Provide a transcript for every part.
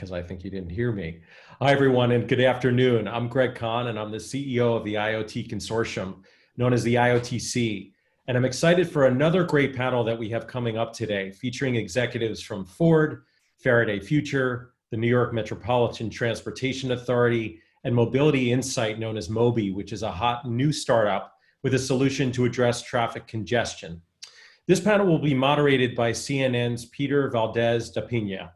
because I think you didn't hear me. Hi, everyone, and good afternoon. I'm Greg Kahn, and I'm the CEO of the IoT Consortium, known as the IoTC. And I'm excited for another great panel that we have coming up today, featuring executives from Ford, Faraday Future, the New York Metropolitan Transportation Authority, and Mobility Insight, known as MOBI, which is a hot new startup with a solution to address traffic congestion. This panel will be moderated by CNN's Peter Valdez da Pina.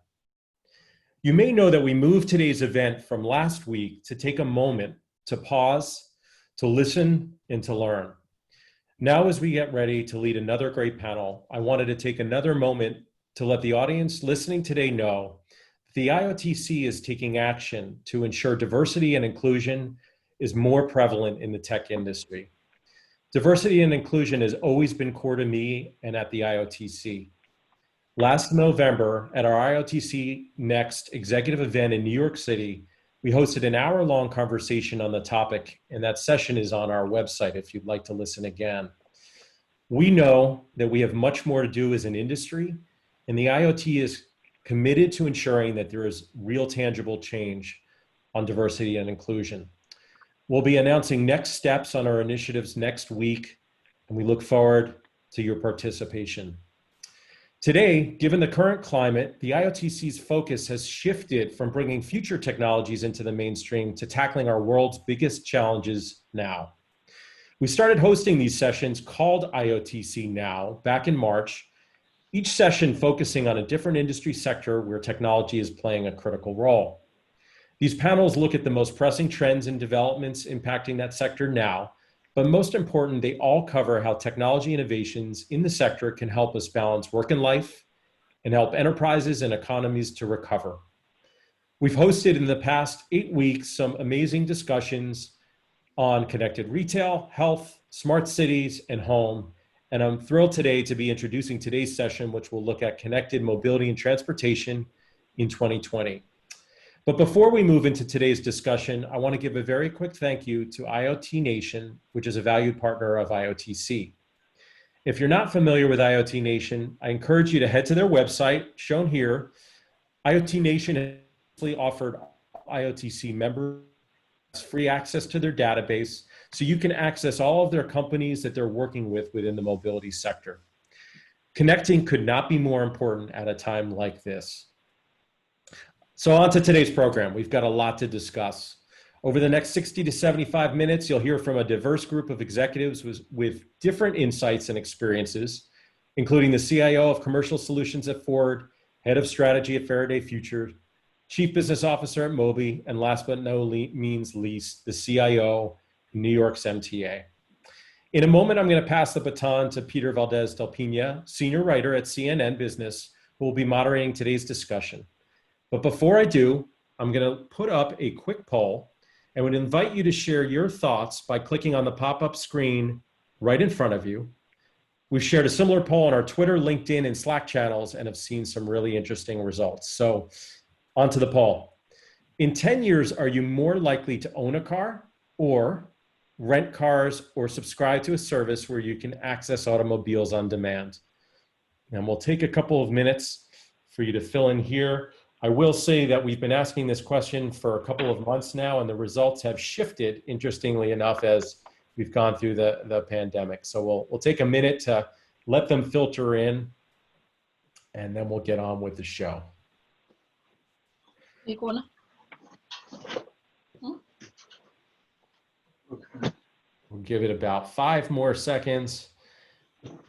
You may know that we moved today's event from last week to take a moment to pause, to listen, and to learn. Now, as we get ready to lead another great panel, I wanted to take another moment to let the audience listening today know the IoTC is taking action to ensure diversity and inclusion is more prevalent in the tech industry. Diversity and inclusion has always been core to me and at the IoTC. Last November, at our IoTC Next executive event in New York City, we hosted an hour-long conversation on the topic, and that session is on our website if you'd like to listen again. We know that we have much more to do as an industry, and the IoT is committed to ensuring that there is real tangible change on diversity and inclusion. We'll be announcing next steps on our initiatives next week, and we look forward to your participation. Today, given the current climate, the IoTC's focus has shifted from bringing future technologies into the mainstream to tackling our world's biggest challenges now. We started hosting these sessions called IoTC Now back in March, each session focusing on a different industry sector where technology is playing a critical role. These panels look at the most pressing trends and developments impacting that sector now, but most important, they all cover how technology innovations in the sector can help us balance work and life and help enterprises and economies to recover. We've hosted in the past 8 weeks some amazing discussions on connected retail, health, smart cities, and home. And I'm thrilled today to be introducing today's session, which will look at connected mobility and transportation in 2020. But before we move into today's discussion, I want to give a very quick thank you to IoT Nation, which is a valued partner of IoTC. If you're not familiar with IoT Nation, I encourage you to head to their website, shown here. IoT Nation has offered IoTC members free access to their database, so you can access all of their companies that they're working with within the mobility sector. Connecting could not be more important at a time like this. So on to today's program. We've got a lot to discuss. Over the next 60 to 75 minutes, you'll hear from a diverse group of executives with different insights and experiences, including the CIO of Commercial Solutions at Ford, Head of Strategy at Faraday Future, Chief Business Officer at MOBI, and last but no means least, the CIO, New York's MTA. In a moment, I'm going to pass the baton to Peter Valdez da Pina, Senior Writer at CNN Business, who will be moderating today's discussion. But before I do, I'm going to put up a quick poll and would invite you to share your thoughts by clicking on the pop-up screen right in front of you. We've shared a similar poll on our Twitter, LinkedIn, and Slack channels and have seen some really interesting results. So on to the poll. In 10 years, are you more likely to own a car or rent cars or subscribe to a service where you can access automobiles on demand? And we'll take a couple of minutes for you to fill in here. I will say that we've been asking this question for a couple of months now, and the results have shifted, interestingly enough, as we've gone through the pandemic. So we'll take a minute to let them filter in, and then we'll get on with the show. Okay. We'll give it about 5 more seconds,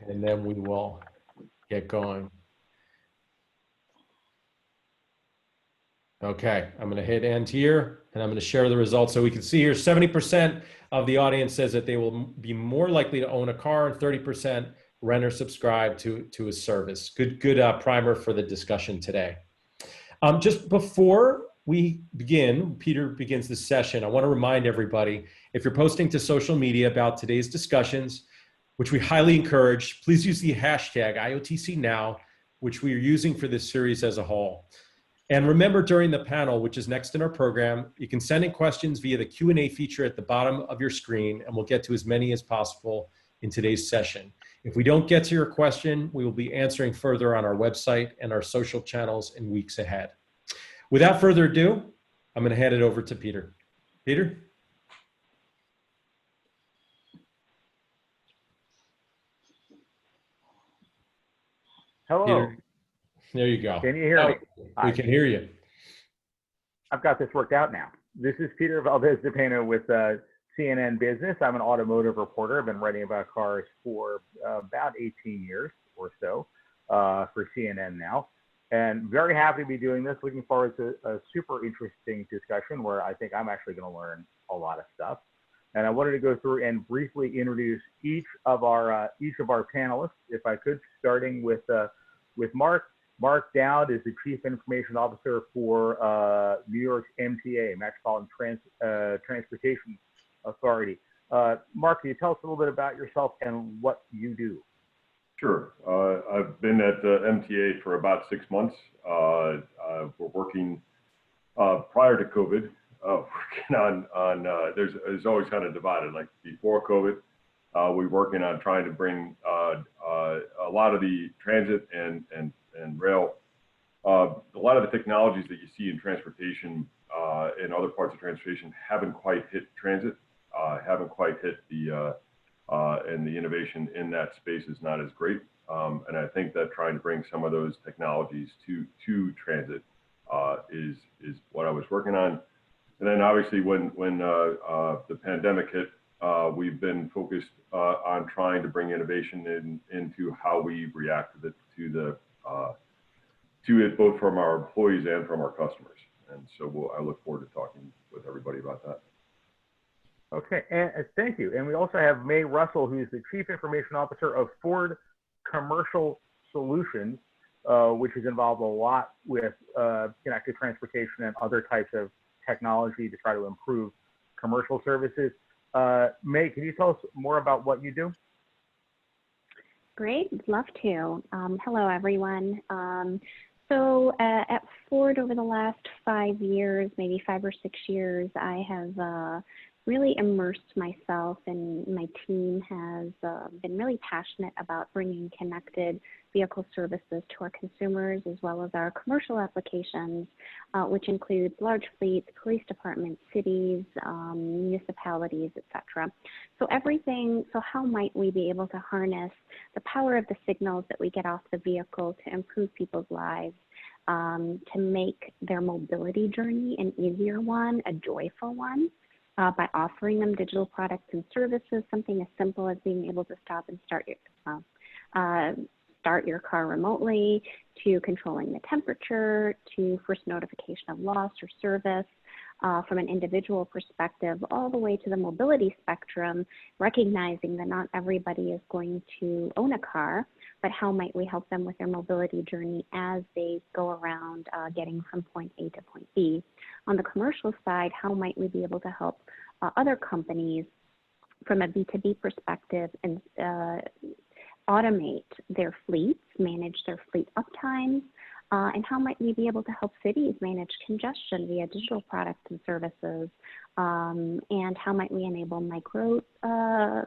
and then we will get going. Okay, I'm going to hit end here, and I'm going to share the results. So we can see here 70% of the audience says that they will be more likely to own a car, and 30% rent or subscribe to a service. Good primer for the discussion today. Just before we begin, Peter begins the session, I want to remind everybody, if you're posting to social media about today's discussions, which we highly encourage, please use the hashtag IoTCNow, which we are using for this series as a whole. And remember, during the panel, which is next in our program, you can send in questions via the Q&A feature at the bottom of your screen, and we'll get to as many as possible in today's session. If we don't get to your question, we will be answering further on our website and our social channels in weeks ahead. Without further ado, I'm going to hand it over to Peter. Peter? Hello. Peter, there you go. Can you hear me? We can hear you. I've got this worked out now. This is Peter Valdez-DePena with CNN Business. I'm an automotive reporter. I've been writing about cars for about 18 years or so for CNN now. And very happy to be doing this. Looking forward to a super interesting discussion where I think I'm actually going to learn a lot of stuff. And I wanted to go through and briefly introduce each of our panelists, if I could, starting with Mark. Mark Dowd is the Chief Information Officer for New York's MTA, Metropolitan Transportation Authority. Mark, can you tell us a little bit about yourself and what you do? Sure. I've been at the MTA for about 6 months. We're working prior to COVID, working on there's always kind of divided. Like before COVID, we're working on trying to bring a lot of the transit and rail, a lot of the technologies that you see in transportation and other parts of transportation haven't quite hit transit, haven't quite hit and the innovation in that space is not as great. And I think that trying to bring some of those technologies to transit is what I was working on. And then obviously when the pandemic hit, we've been focused on trying to bring innovation into how we react to it both from our employees and from our customers. And so I look forward to talking with everybody about that. Okay, and thank you. And we also have May Russell, who's the Chief Information Officer of Ford Commercial Solutions, which is involved a lot with connected transportation and other types of technology to try to improve commercial services. May, can you tell us more about what you do? Great, love to. Hello, everyone. So at Ford over the last 5 years, maybe 5 or 6 years, I have really immersed myself, and my team has been really passionate about bringing connected vehicle services to our consumers as well as our commercial applications, which includes large fleets, police departments, cities, municipalities, etc. So how might we be able to harness the power of the signals that we get off the vehicle to improve people's lives, to make their mobility journey an easier one, a joyful one, by offering them digital products and services, something as simple as being able to stop and start your car remotely, to controlling the temperature, to first notification of loss or service, from an individual perspective, all the way to the mobility spectrum, recognizing that not everybody is going to own a car, but how might we help them with their mobility journey as they go around getting from point A to point B. On the commercial side, how might we be able to help other companies from a B2B perspective and automate their fleets, manage their fleet uptime, and how might we be able to help cities manage congestion via digital products and services, and how might we enable micro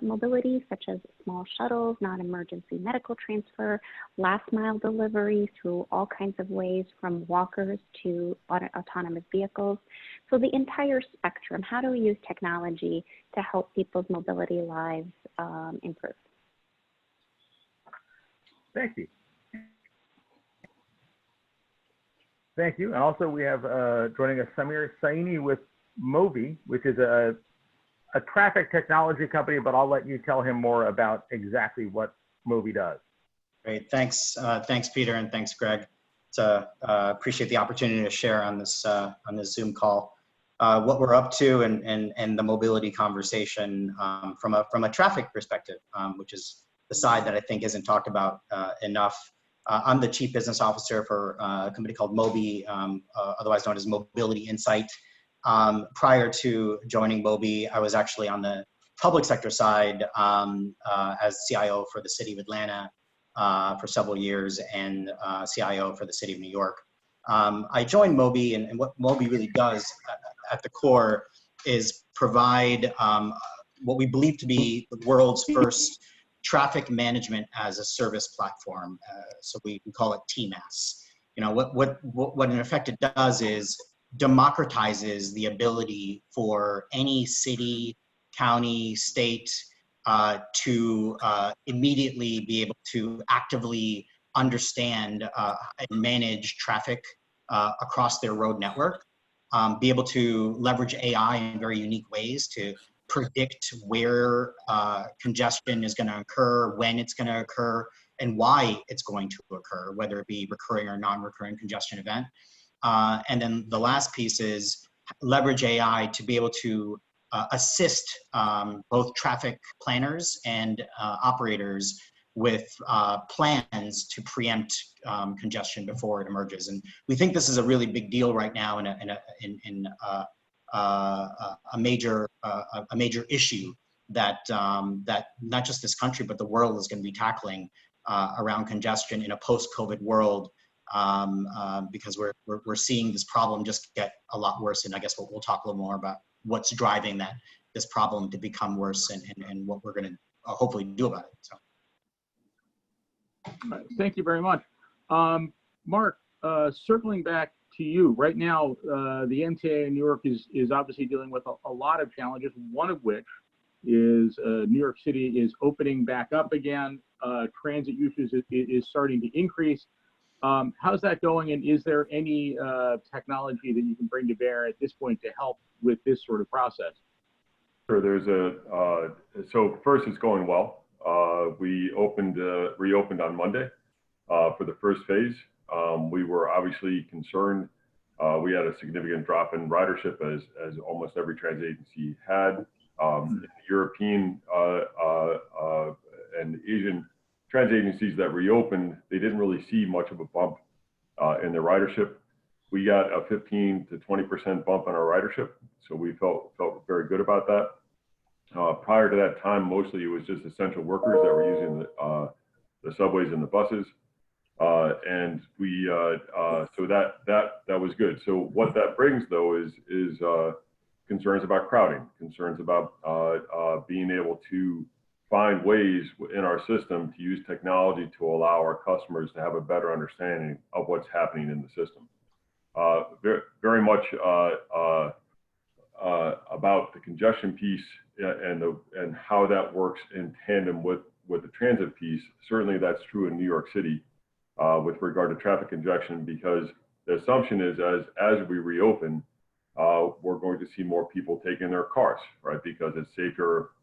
mobility, such as small shuttles, non-emergency medical transfer, last mile delivery through all kinds of ways, from walkers to autonomous vehicles. So the entire spectrum, how do we use technology to help people's mobility lives improve? Thank you. Thank you. And also we have joining us Samir Saini with Mobi, which is a traffic technology company, but I'll let you tell him more about exactly what Mobi does. Great, thanks. Thanks, Peter, and thanks, Greg. Appreciate the opportunity to share on this Zoom call what we're up to and the mobility conversation from a traffic perspective, which is the side that I think isn't talked about enough. I'm the Chief Business Officer for a company called Mobi, otherwise known as Mobility Insight. Prior to joining Mobi, I was actually on the public sector side as CIO for the City of Atlanta for several years and CIO for the City of New York. I joined Mobi, and what Mobi really does at the core is provide what we believe to be the world's first traffic management as a service platform. So we call it TMAS. what in effect it does is democratizes the ability for any city, county, state to immediately be able to actively understand and manage traffic across their road network, be able to leverage AI in very unique ways to predict where congestion is going to occur, when it's going to occur, and why it's going to occur, whether it be recurring or non-recurring congestion event. And then the last piece is leverage AI to be able to assist both traffic planners and operators with plans to preempt congestion before it emerges. And we think this is a really big deal right now in a major issue that that not just this country but the world is going to be tackling around congestion in a post-COVID world, because we're seeing this problem just get a lot worse. And I guess we'll talk a little more about what's driving this problem to become worse and what we're going to hopefully do about it. So. Thank you very much. Mark, circling back to you, right now, the MTA in New York is obviously dealing with a lot of challenges, one of which is New York City is opening back up again. Transit usage is starting to increase. How's that going, and is there any technology that you can bring to bear at this point to help with this sort of process? Sure. So first, it's going well. We reopened on Monday for the first phase. We were obviously concerned. We had a significant drop in ridership as almost every transit agency had. European and Asian transit agencies that reopened, they didn't really see much of a bump in their ridership. We got a 15 to 20% bump on our ridership, so we felt very good about that. Prior to that time, mostly it was just essential workers that were using the subways and the buses, and we so that was good. So what that brings though is concerns about crowding, concerns about being able to find ways in our system to use technology to allow our customers to have a better understanding of what's happening in the system. Very much about the congestion piece and how that works in tandem with the transit piece. Certainly that's true in New York City with regard to traffic congestion, because the assumption is as we reopen, we're going to see more people taking their cars, right? Because it's safer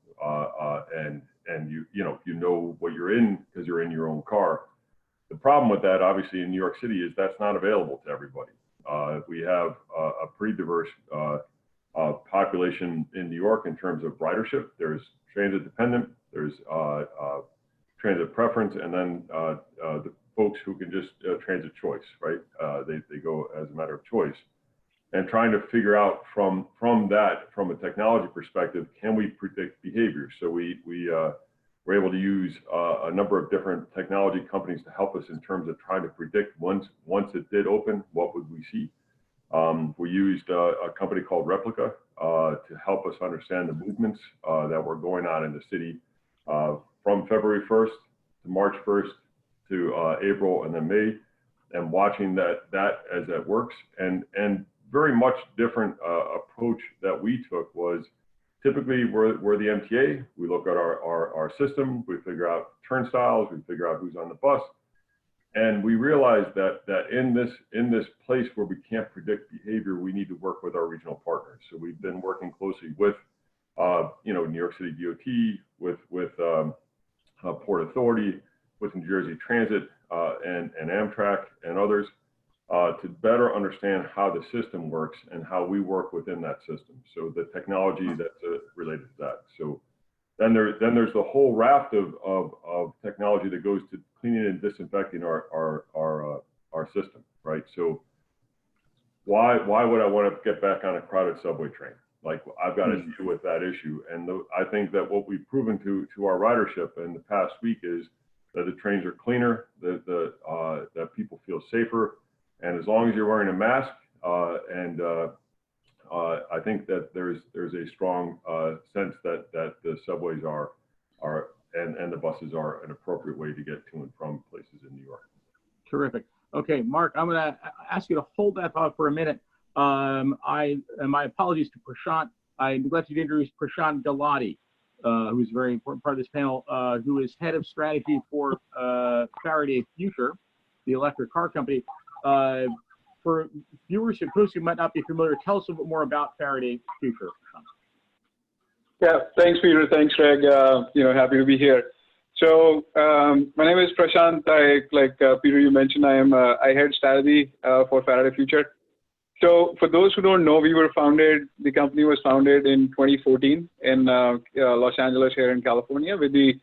and you know what you're in because you're in your own car. The problem with that, obviously, in New York City is that's not available to everybody. We have a pretty diverse population in New York in terms of ridership. There's transit dependent, there's transit preference, and then the folks who can just transit choice, right? They go as a matter of choice. And trying to figure out from a technology perspective, can we predict behavior? So we were able to use a number of different technology companies to help us in terms of trying to predict once it did open, what would we see? We used a company called Replica to help us understand the movements that were going on in the city from February 1st to March 1st to April and then May, and watching that as that works. And very much different approach that we took was typically we're the MTA. We look at our system, we figure out turnstiles, we figure out who's on the bus. And we realized that in this place where we can't predict behavior, we need to work with our regional partners. So we've been working closely with, New York City DOT, with Port Authority, with New Jersey Transit, and Amtrak and others to better understand how the system works and how we work within that system. So the technology that's related to that. So then there's the whole raft of technology that goes to cleaning and disinfecting our system, right? So why would I want to get back on a crowded subway train? Like, I've got to deal with that issue. And I think that what we've proven to our ridership in the past week is that the trains are cleaner, that people feel safer, and as long as you're wearing a mask, I think that there's a strong sense that the subways are and the buses are an appropriate way to get to and from places in New York. Terrific. Okay, Mark, I'm going to ask you to hold that thought for a minute. And my apologies to Prashant. I neglected to introduce Prashant Galati, who's a very important part of this panel, who is head of strategy for Faraday Future, the electric car company. For viewers who might not be familiar, tell us a little bit more about Faraday Future. Yeah, thanks, Peter. Thanks, Greg. Happy to be here. So my name is Prashant. Peter, you mentioned, I head strategy for Faraday Future. So for those who don't know, the company was founded in 2014 in Los Angeles here in California with the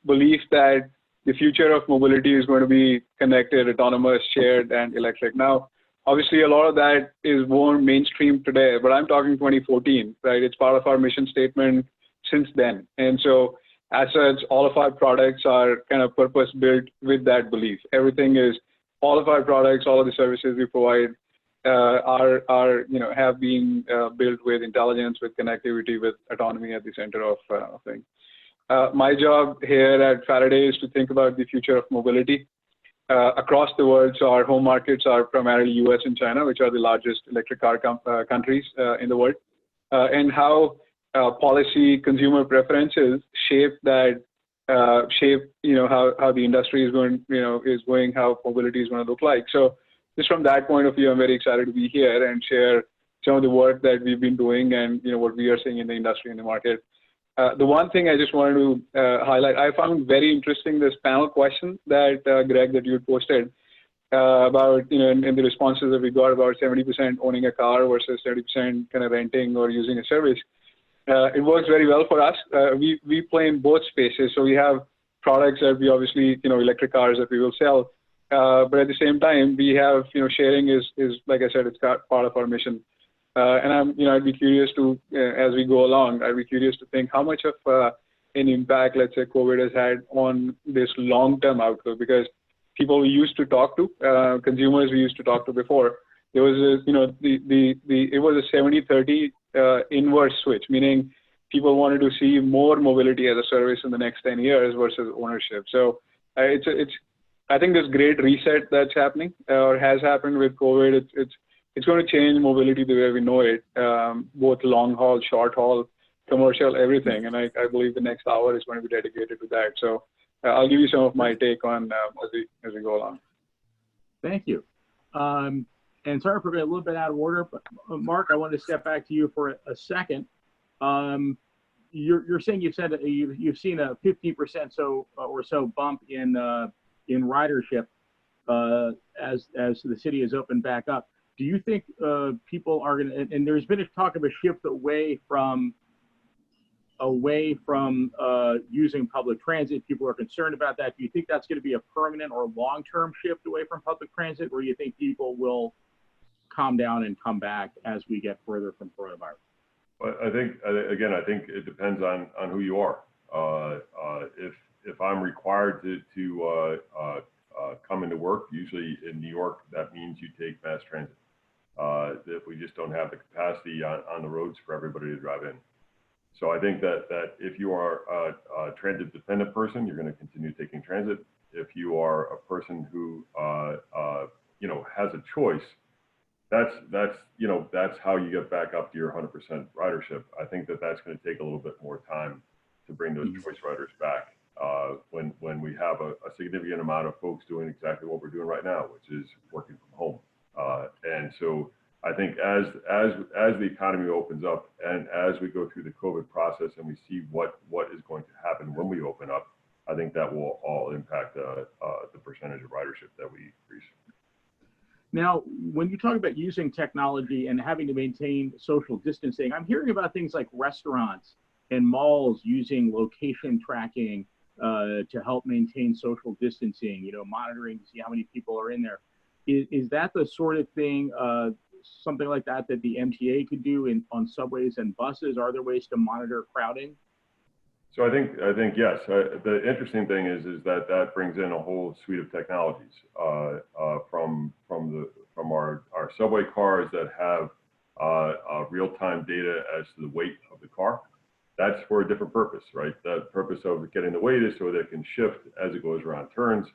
belief that the future of mobility is going to be connected, autonomous, shared, and electric. Now, obviously, a lot of that is more mainstream today, but I'm talking 2014, right? It's part of our mission statement since then. And so as such, all of our products are kind of purpose built with that belief. All of our products, all of the services we provide have been built with intelligence, with connectivity, with autonomy at the center of things. My job here at Faraday is to think about the future of mobility across the world. So our home markets are primarily US and China, which are the largest electric car countries in the world, and how policy, consumer preferences shape that, how the industry is going, how mobility is going to look like. So just from that point of view, I'm very excited to be here and share some of the work that we've been doing and what we are seeing in the industry and the market. The one thing I just wanted to highlight, I found very interesting this panel question that Greg, that you had posted about, in the responses that we got about 70% owning a car versus 30% kind of renting or using a service. It works very well for us. We play in both spaces. So we have products that we obviously, electric cars that we will sell. But at the same time, we have, sharing is like I said, it's part of our mission. And I'd be curious to, as we go along, I'd be curious to think how much of an impact, let's say, COVID has had on this long-term outlook, because people we used to talk to, consumers we used to talk to before, there was it was a 70-30 inverse switch, meaning people wanted to see more mobility as a service in the next 10 years versus ownership. So I think this great reset that's happening or has happened with COVID, it's going to change mobility the way we know it, both long haul, short haul, commercial, everything. And I believe the next hour is going to be dedicated to that. So I'll give you some of my take on as we go along. Thank you. And sorry for being a little bit out of order, but Mark, I wanted to step back to you for a second. You're saying you've seen a 50% or so bump in ridership as the city has opened back up. Do you think people are going to, and there's been a talk of a shift away from using public transit. People are concerned about that. Do you think that's going to be a permanent or long-term shift away from public transit, or do you think people will calm down and come back as we get further from coronavirus? Well, I think it depends on who you are. If I'm required to come into work, usually in New York, that means you take mass transit. If we just don't have the capacity on the roads for everybody to drive in. So I think that if you are a transit dependent person, you're going to continue taking transit. If you are a person who has a choice, that's how you get back up to your 100% ridership. I think that's going to take a little bit more time to bring those choice riders back when we have a significant amount of folks doing exactly what we're doing right now, which is working from home. And so I think as the economy opens up and as we go through the COVID process and we see what is going to happen when we open up, I think that will all impact the percentage of ridership that we increase. Now, when you talk about using technology and having to maintain social distancing, I'm hearing about things like restaurants and malls using location tracking to help maintain social distancing, monitoring to see how many people are in there. Is that the sort of thing, something like that the MTA could do on subways and buses? Are there ways to monitor crowding? So I think yes. The interesting thing is that brings in a whole suite of technologies from our subway cars that have real-time data as to the weight of the car. That's for a different purpose, right? The purpose of getting the weight is so that it can shift as it goes around turns.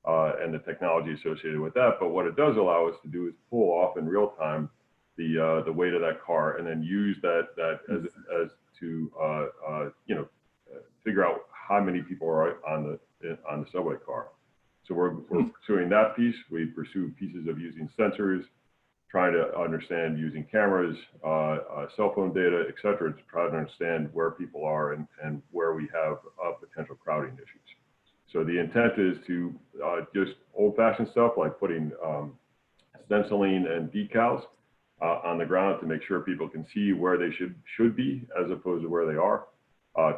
and the technology associated with that. But what it does allow us to do is pull off in real time the weight of that car, and then use that as to figure out how many people are on the subway car. So we're pursuing that piece. We pursue pieces of using sensors, trying to understand using cameras, cell phone data, et cetera, to try to understand where people are and where we have potential crowding issues. So the intent is to just old-fashioned stuff like putting stenciling and decals on the ground to make sure people can see where they should be as opposed to where they are.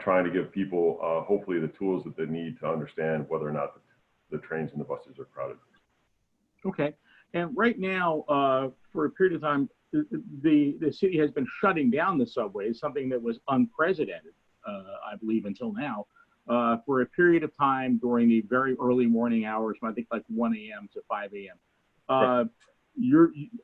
Trying to give people hopefully the tools that they need to understand whether or not the trains and the buses are crowded. Okay. And right now, for a period of time, the city has been shutting down the subways, something that was unprecedented, I believe, until now, for a period of time during the very early morning hours, I think like 1 a.m. to 5 a.m.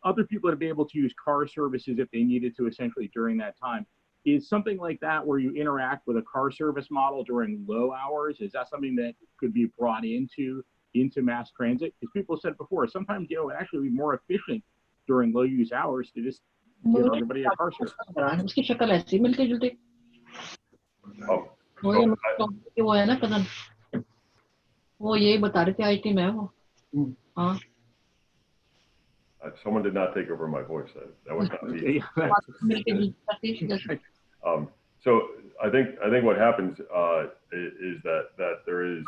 Other people have been able to use car services if they needed to, essentially during that time. Is something like that where you interact with a car service model during low hours? Is that something that could be brought into mass transit? Because people said before, sometimes, it actually be more efficient during low use hours to just give everybody a car service. Someone did not take over my voice. That was not me. So I think what happens is that there is.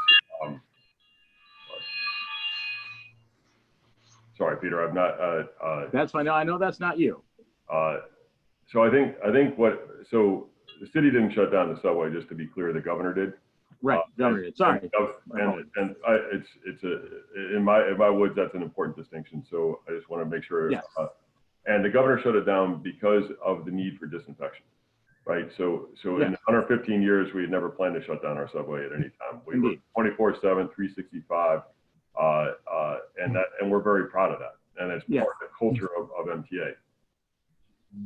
Sorry, Peter. I'm not. That's fine. No, I know that's not you. So I think so the city didn't shut down the subway. Just to be clear, the governor did. Right, governor did. Sorry. It's in my woods, that's an important distinction. So I just want to make sure. Yes. And the governor shut it down because of the need for disinfection, right? So in 115 years, we had never planned to shut down our subway at any time. We were 24/7, 365, and we're very proud of that. And it's part of the culture of MTA.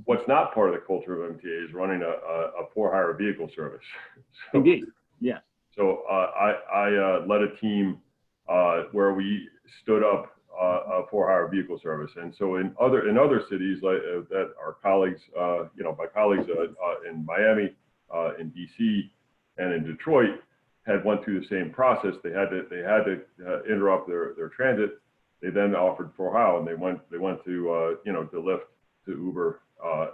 What's not part of the culture of MTA is running a for-hire vehicle service. Indeed, yes. So I led a team where we stood up a for-hire vehicle service, and so in other cities like that, our colleagues, my colleagues in Miami, in DC, and in Detroit had went through the same process. They had to interrupt their transit. They then offered for-hire, and they went to to Lyft, to Uber,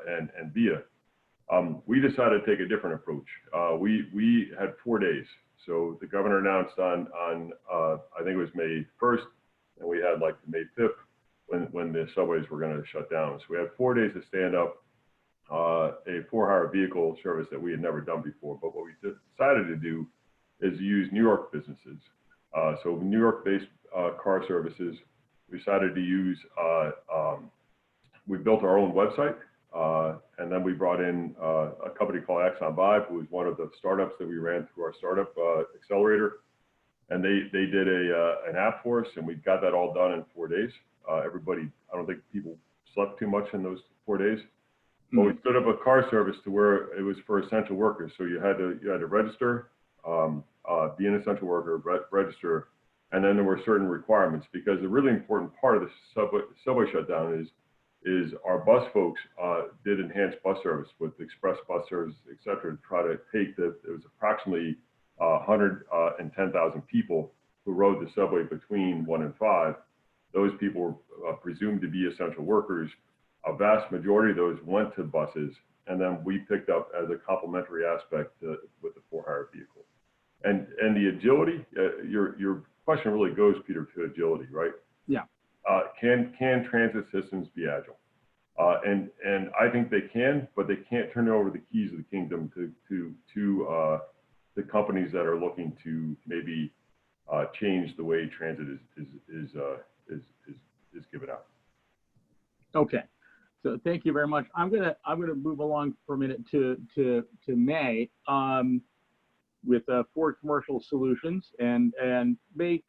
and Via. We decided to take a different approach. We had 4 days. So the governor announced on I think it was May 1st, and we had like May 5th when the subways were going to shut down. So we had 4 days to stand up a for-hire vehicle service that we had never done before. But what we decided to do is use New York businesses. So New York-based car services. We decided to use. We built our own website. And then we brought in a company called Axon Vive, who was one of the startups that we ran through our startup accelerator. And they did an app for us, and we got that all done in 4 days. Everybody, I don't think people slept too much in those 4 days. But we stood up a car service to where it was for essential workers. So you had to register, be an essential worker, register, and then there were certain requirements, because the really important part of the subway shutdown is our bus folks did enhanced bus service with express bus service, et cetera, to try to take it was approximately 110,000 people who rode the subway between 1 and 5. Those people were presumed to be essential workers. A vast majority of those went to buses, and then we picked up as a complementary aspect with the for-hire vehicle. And the agility, your question really goes, Peter, to agility, right? Yeah. Can transit systems be agile? And I think they can, but they can't turn over the keys of the kingdom to the companies that are looking to maybe change the way transit is given out. Okay, so thank you very much. I'm gonna move along for a minute to May with Ford Commercial Solutions, and May,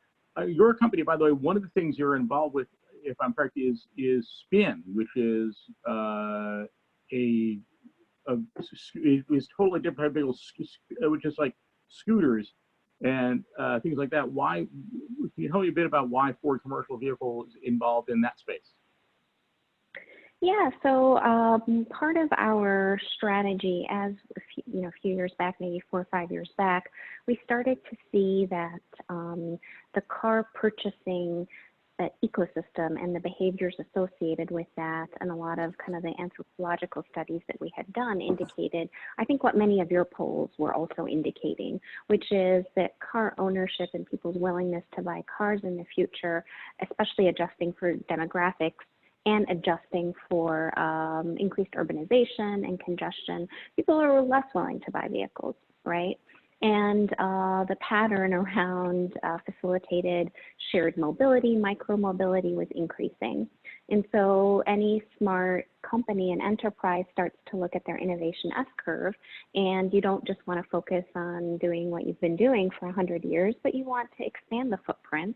your company, by the way, one of the things you're involved with, if I'm correct, is Spin, which is is totally different, which is like scooters and things like that. Why? Can you tell me a bit about why Ford Commercial Vehicle is involved in that space? Yeah, so part of our strategy, as a few years back, maybe 4 or 5 years back, we started to see that the car purchasing ecosystem and the behaviors associated with that, and a lot of kind of the anthropological studies that we had done indicated, I think what many of your polls were also indicating, which is that car ownership and people's willingness to buy cars in the future, especially adjusting for demographics and adjusting for increased urbanization and congestion, people are less willing to buy vehicles, right? And the pattern around facilitated shared mobility, micro-mobility was increasing. And so any smart company and enterprise starts to look at their innovation S-curve, and you don't just want to focus on doing what you've been doing for 100 years, but you want to expand the footprint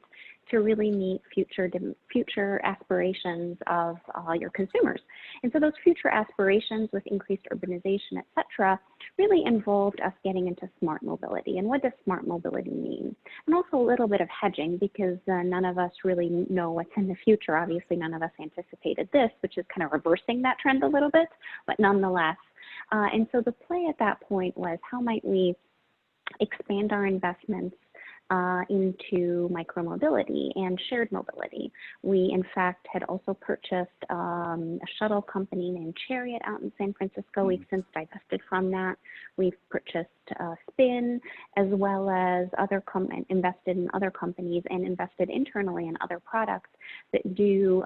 to really meet future aspirations of your consumers. And so those future aspirations with increased urbanization, et cetera, really involved us getting into smart mobility. And what does smart mobility mean? And also a little bit of hedging, because none of us really know what's in the future. Obviously, none of us anticipated this, which is kind of reversing that trend a little bit, but nonetheless. And so the play at that point was, how might we expand our investments into micromobility and shared mobility. We, in fact, had also purchased a shuttle company named Chariot out in San Francisco. We've since divested from that. We've purchased Spin, as well as invested in other companies and invested internally in other products that do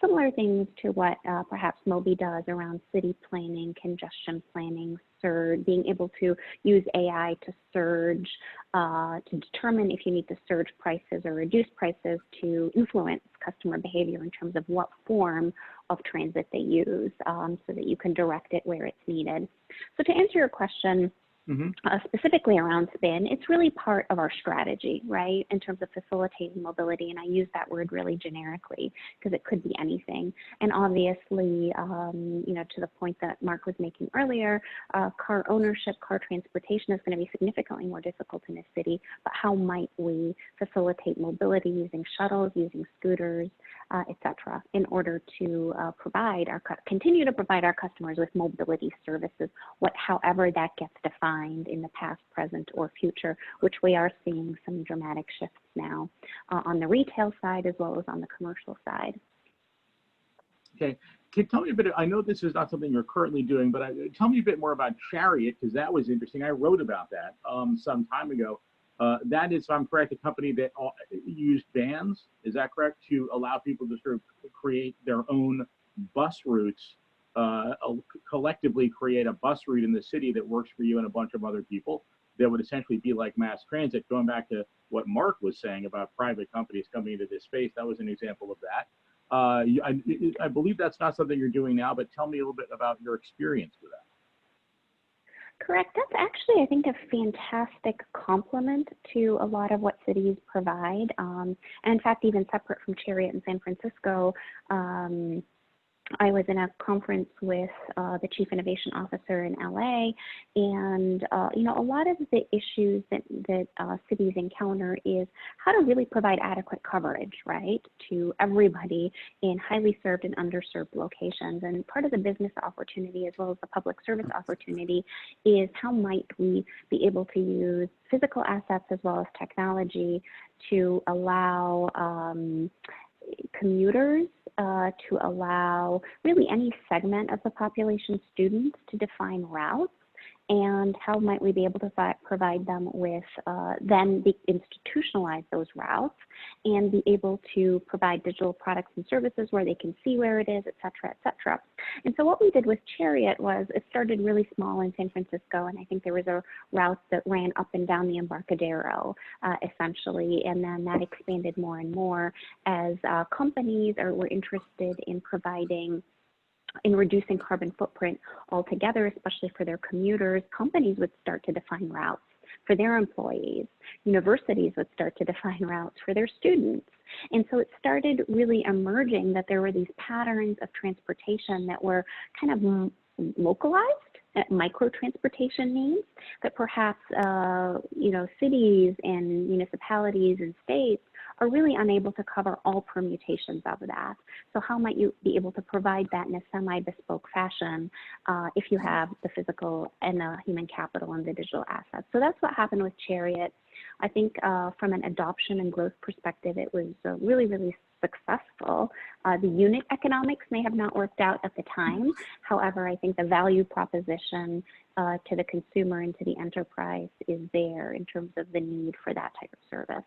similar things to what perhaps Mobi does around city planning, congestion planning, being able to use AI to surge, to determine if you need to surge prices or reduce prices to influence customer behavior in terms of what form of transit they use, so that you can direct it where it's needed. So to answer your question, specifically around Spin, it's really part of our strategy, right, in terms of facilitating mobility. And I use that word really generically because it could be anything. And obviously, to the point that Mark was making earlier, car ownership, car transportation is going to be significantly more difficult in a city. But how might we facilitate mobility using shuttles, using scooters, et cetera, in order to continue to provide our customers with mobility services, however that gets defined in the past, present, or future, which we are seeing some dramatic shifts now on the retail side as well as on the commercial side. Okay, can you tell me a bit, I know this is not something you're currently doing, but tell me a bit more about Chariot, because that was interesting. I wrote about that some time ago. That is, if I'm correct, a company that used vans, is that correct, to allow people to sort of create their own bus routes, collectively create a bus route in the city that works for you and a bunch of other people that would essentially be like mass transit. Going back to what Mark was saying about private companies coming into this space, that was an example of that. I believe that's not something you're doing now, but tell me a little bit about your experience with that. Correct. That's actually, I think, a fantastic complement to a lot of what cities provide. And in fact, even separate from Chariot in San Francisco, I was in a conference with the Chief Innovation Officer in LA, and a lot of the issues that cities encounter is how to really provide adequate coverage, right, to everybody in highly served and underserved locations. And part of the business opportunity as well as the public service opportunity is how might we be able to use physical assets as well as technology to allow commuters, to allow really any segment of the population, students, to define routes, and how might we be able to provide them with, then institutionalize those routes and be able to provide digital products and services where they can see where it is, et cetera, et cetera. And so what we did with Chariot was, it started really small in San Francisco, and I think there was a route that ran up and down the Embarcadero, essentially, and then that expanded more and more as companies were interested in reducing carbon footprint altogether, especially for their commuters. Companies would start to define routes for their employees. Universities would start to define routes for their students. And so it started really emerging that there were these patterns of transportation that were kind of localized, micro transportation needs that perhaps cities and municipalities and states are really unable to cover all permutations of that. So how might you be able to provide that in a semi-bespoke fashion if you have the physical and the human capital and the digital assets? So that's what happened with Chariot. I think from an adoption and growth perspective, it was really, really successful. The unit economics may have not worked out at the time. However, I think the value proposition to the consumer and to the enterprise is there in terms of the need for that type of service.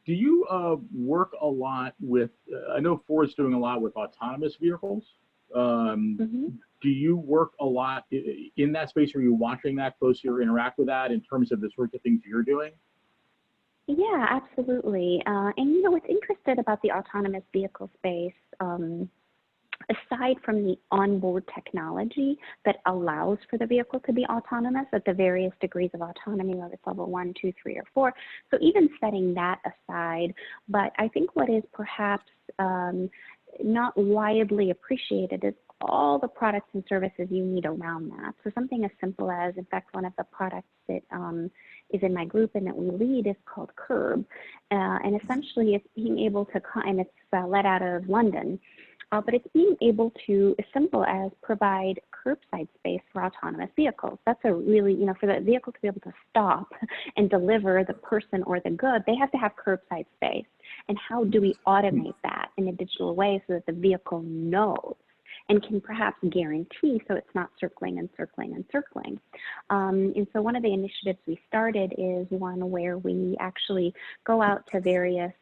Do you work a lot with, I know Ford's doing a lot with autonomous vehicles. Do you work a lot in that space? Are you watching that closely or interact with that in terms of the sorts of things you're doing? Yeah, absolutely. And what's interesting about the autonomous vehicle space, aside from the onboard technology that allows for the vehicle to be autonomous at the various degrees of autonomy, whether it's level 1, 2, 3, or 4. So even setting that aside, but I think what is perhaps not widely appreciated is all the products and services you need around that. So something as simple as, in fact, one of the products that is in my group and that we lead is called Curb. And essentially it's being able to, and it's led out of London, but it's being able to, as simple as provide curbside space for autonomous vehicles. That's a really, for the vehicle to be able to stop and deliver the person or the good, they have to have curbside space. And how do we automate that in a digital way so that the vehicle knows and can perhaps guarantee so it's not circling and circling and circling. And so one of the initiatives we started is one where we actually go out to various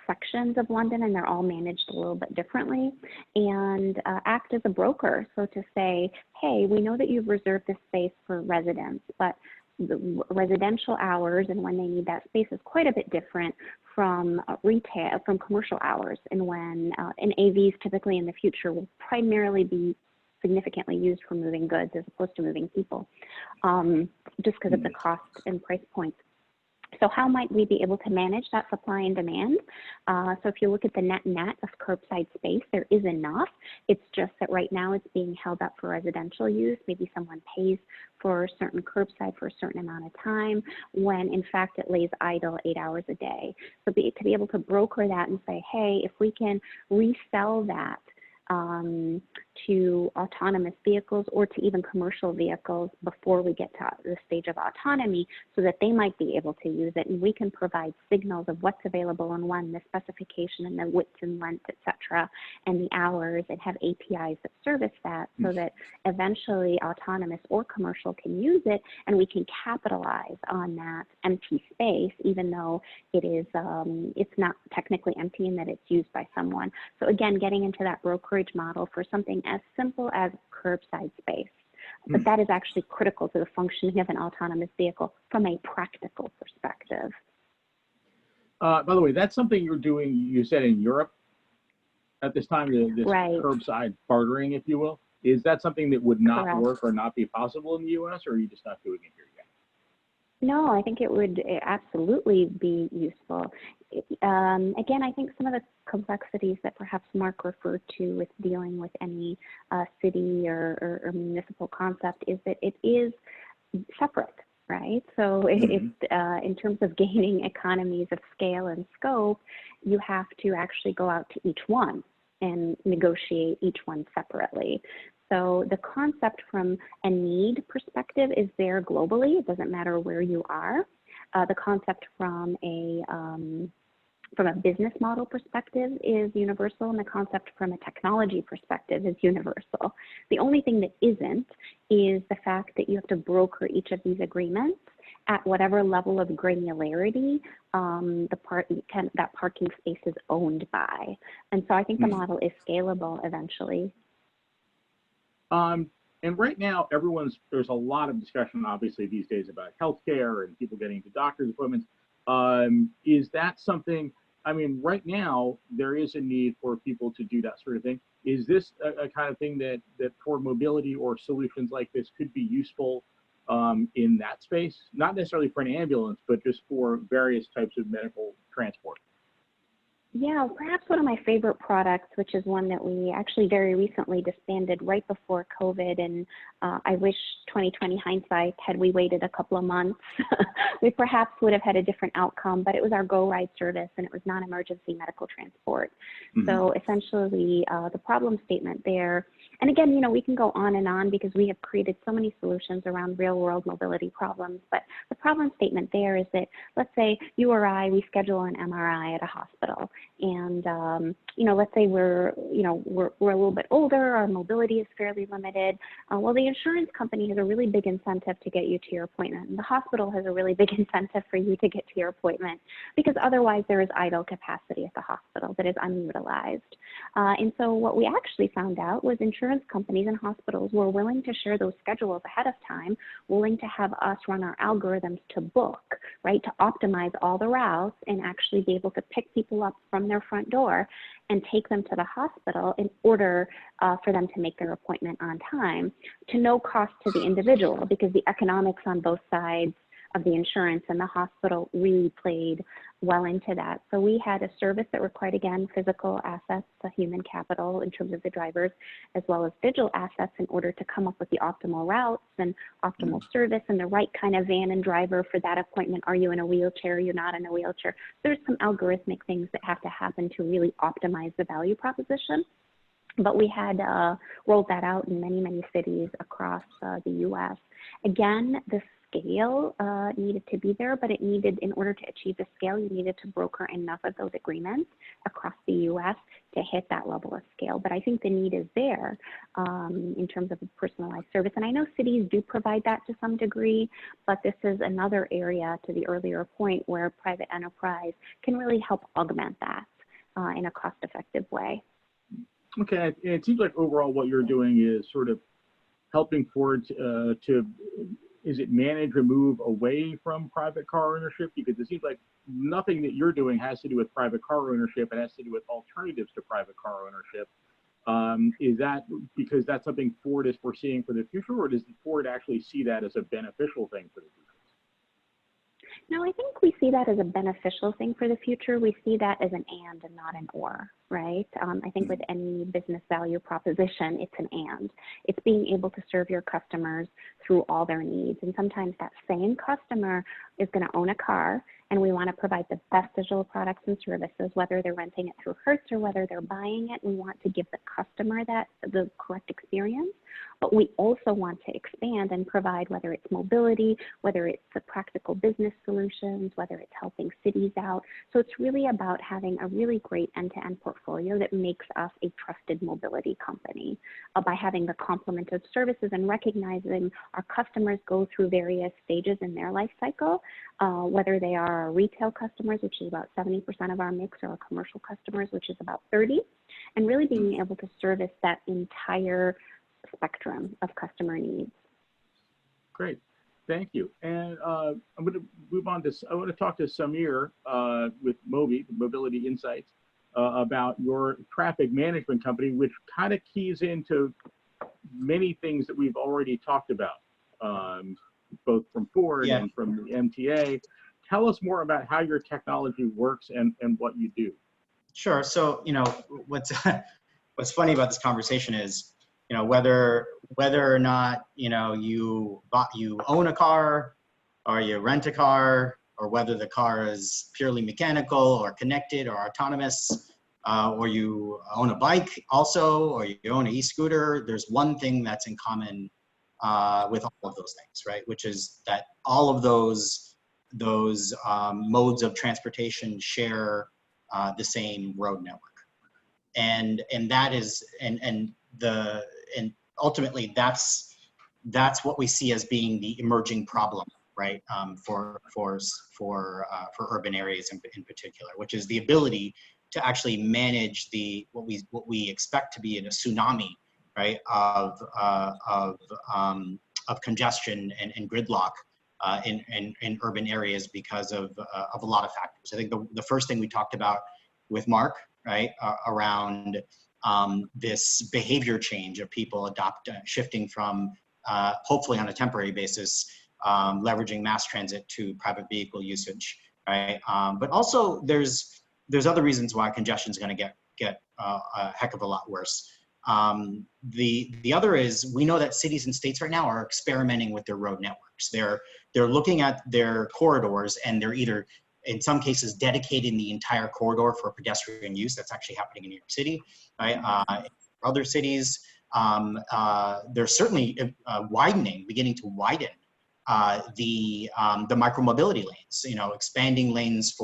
sections of London, and they're all managed a little bit differently, and act as a broker. So to say, hey, we know that you've reserved this space for residents, but the residential hours and when they need that space is quite a bit different from retail, from commercial hours, and when and AVs typically in the future will primarily be significantly used for moving goods as opposed to moving people, just because of the cost and price points. So how might we be able to manage that supply and demand? So if you look at the net of curbside space, there is enough. It's just that right now it's being held up for residential use. Maybe someone pays for a certain curbside for a certain amount of time when in fact it lays idle 8 hours a day. So to be able to broker that and say, hey, if we can resell that to autonomous vehicles or to even commercial vehicles before we get to the stage of autonomy so that they might be able to use it, and we can provide signals of what's available and when, the specification and the width and length, et cetera, and the hours, and have APIs that service that so that eventually autonomous or commercial can use it, and we can capitalize on that empty space even though it is it's not technically empty in that it's used by someone. So again, getting into that brokerage model for something as simple as curbside space. But that is actually critical to the functioning of an autonomous vehicle from a practical perspective. By the way, that's something you're doing, you said, in Europe at this time, this right. curbside bartering, if you will. Is that something that would not Correct. work or not be possible in the US, or are you just not doing it here yet? No, I think it would absolutely be useful. Again, I think some of the complexities that perhaps Mark referred to with dealing with any city or municipal concept is that it is separate, right? So in terms of gaining economies of scale and scope, you have to actually go out to each one and negotiate each one separately. So the concept from a need perspective is there globally. It doesn't matter where you are. The concept from a business model perspective is universal, and the concept from a technology perspective is universal. The only thing that isn't is the fact that you have to broker each of these agreements at whatever level of granularity that parking space is owned by. And so I think the model is scalable eventually. And right now, there's a lot of discussion, obviously, these days about healthcare and people getting to doctor's appointments. Is that something, I mean, right now, there is a need for people to do that sort of thing. Is this a kind of thing that for mobility or solutions like this could be useful in that space? Not necessarily for an ambulance, but just for various types of medical transport. Yeah, perhaps one of my favorite products, which is one that we actually very recently disbanded right before COVID, and I wish 2020 hindsight, had we waited a couple of months, we perhaps would have had a different outcome, but it was our Go Ride service, and it was non-emergency medical transport. Mhm. So essentially, the problem statement there, and again, you know, we can go on and on because we have created so many solutions around real-world mobility problems, but the problem statement there is that, let's say you or I, we schedule an MRI at a hospital. And, you know, let's say we're a little bit older, our mobility is fairly limited. Well, the insurance company has a really big incentive to get you to your appointment. And the hospital has a really big incentive for you to get to your appointment because otherwise there is idle capacity at the hospital that is unutilized. And so what we actually found out was insurance companies and hospitals were willing to share those schedules ahead of time, willing to have us run our algorithms to book, right, to optimize all the routes and actually be able to pick people up from their front door and take them to the hospital in order for them to make their appointment on time, to no cost to the individual, because the economics on both sides of the insurance and the hospital really played well into that. So we had a service that required, again, physical assets, the human capital in terms of the drivers, as well as digital assets in order to come up with the optimal routes and optimal service and the right kind of van and driver for that appointment. Are you in a wheelchair? Are you not in a wheelchair? There's some algorithmic things that have to happen to really optimize the value proposition. But we had rolled that out in many, many cities across the U.S. Again, the scale needed to be there, but it needed, in order to achieve the scale, you needed to broker enough of those agreements across the U.S. to hit that level of scale. But I think the need is there in terms of a personalized service. And I know cities do provide that to some degree, but this is another area, to the earlier point, where private enterprise can really help augment that in a cost-effective way. Okay, it seems like overall what you're doing is sort of helping Ford to, is it manage or move away from private car ownership? Because it seems like nothing that you're doing has to do with private car ownership. It has to do with alternatives to private car ownership. Is that because that's something Ford is foreseeing for the future, or does Ford actually see that as a beneficial thing for the future? No, I think we see that as a beneficial thing for the future. We see that as an and not an or, right? I think with any business value proposition, it's an and. It's being able to serve your customers through all their needs. And sometimes that same customer is going to own a car, and we want to provide the best digital products and services, whether they're renting it through Hertz or whether they're buying it. We want to give the customer the correct experience, but we also want to expand and provide, whether it's mobility, whether it's the practical business solutions, whether it's helping cities out. So it's really about having a really great end-to-end portfolio that makes us a trusted mobility company by having the complement of services and recognizing our customers go through various stages in their life cycle, whether they are retail customers, which is about 70% of our mix, or our commercial customers, which is about 30%, and really being able to service that entire spectrum of customer needs. Great, thank you. And I'm going to move on to, I want to talk to Samir with Mobi, Mobility Insights, about your traffic management company, which kind of keys into many things that we've already talked about, both from Ford and from the MTA. Tell us more about how your technology works and what you do. Sure. So, you know, what's funny about this conversation is, you know, whether or not, you know, you own a car or you rent a car, or whether the car is purely mechanical or connected or autonomous, or you own a bike also, or you own an e-scooter, there's one thing that's in common with all of those things, right? Which is that all of those modes of transportation share the same road network, and that is and ultimately that's what we see as being the emerging problem, right? For urban areas in particular, which is the ability to actually manage what we expect to be in a tsunami, right, of congestion and gridlock in urban areas because of a lot of factors. I think the first thing we talked about with Mark, right, around this behavior change of people shifting from hopefully on a temporary basis, leveraging mass transit to private vehicle usage, right? But also there's there's other reasons why congestion is going to get a heck of a lot worse. The other is, we know that cities and states right now are experimenting with their road networks. They're looking at their corridors, and they're either, in some cases, dedicating the entire corridor for pedestrian use. That's actually happening in New York City, right? Other cities, they're certainly beginning to widen the micromobility lanes, expanding lanes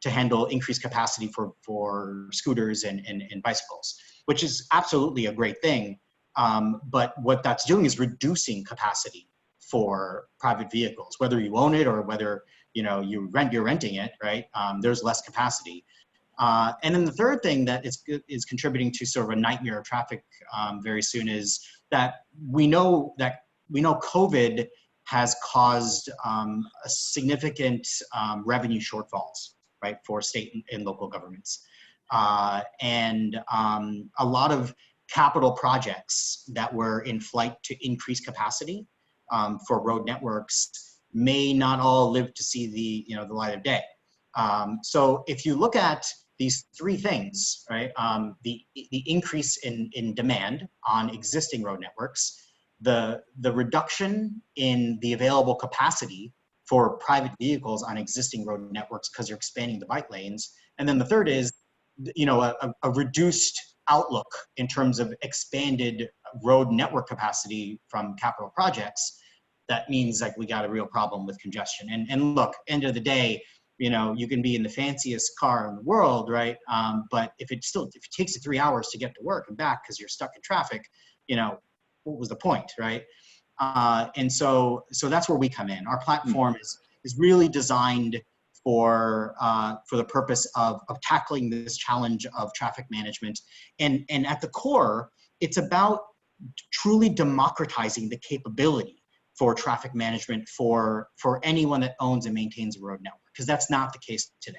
to handle increased capacity for scooters and bicycles, which is absolutely a great thing. But what that's doing is reducing capacity for private vehicles, whether you own it or whether you're renting it, right? There's less capacity. And then the third thing that is contributing to sort of a nightmare of traffic very soon is that we know COVID has caused a significant revenue shortfalls, right, for state and local governments. And a lot of capital projects that were in flight to increase capacity for road networks may not all live to see the light of day. So if you look at these three things, right, the increase in demand on existing road networks, the reduction in the available capacity for private vehicles on existing road networks because you're expanding the bike lanes, and then the third is a reduced outlook in terms of expanded road network capacity from capital projects. That means like we got a real problem with congestion. And look, end of the day, you can be in the fanciest car in the world, right? But if it takes you 3 hours to get to work and back because you're stuck in traffic, what was the point, right? And so that's where we come in. Our platform is really designed for the purpose of tackling this challenge of traffic management. And at the core, it's about truly democratizing the capability for traffic management for anyone that owns and maintains a road network, because that's not the case today.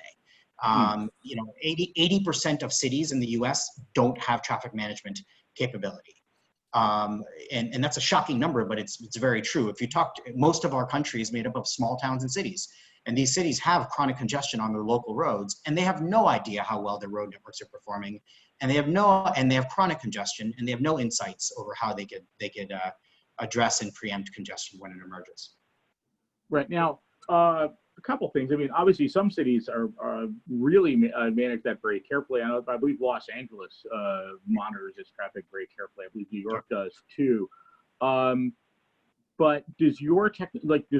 80% of cities in the US don't have traffic management capability. And that's a shocking number, but it's very true. If you talk to, most of our country is made up of small towns and cities, and these cities have chronic congestion on their local roads, and they have no idea how well their road networks are performing, and they have chronic congestion, and they have no insights over how they could address and preempt congestion when it emerges. Right now, a couple things. I mean, obviously, some cities are really manage that very carefully. I believe Los Angeles monitors its traffic very carefully. I believe New York does too. But does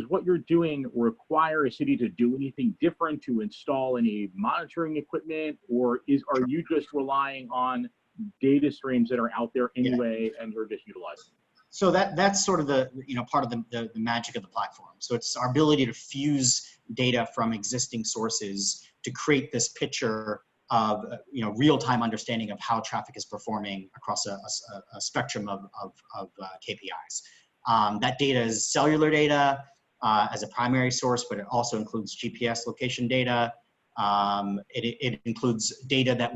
what you're doing require a city to do anything different, to install any monitoring equipment, or are you just relying on data streams that are out there anyway and you're just utilizing? So that's sort of the part of the magic of the platform. So it's our ability to fuse data from existing sources to create this picture of real-time understanding of how traffic is performing across a spectrum of KPIs. That data is cellular data as a primary source, but it also includes GPS location data. It includes data that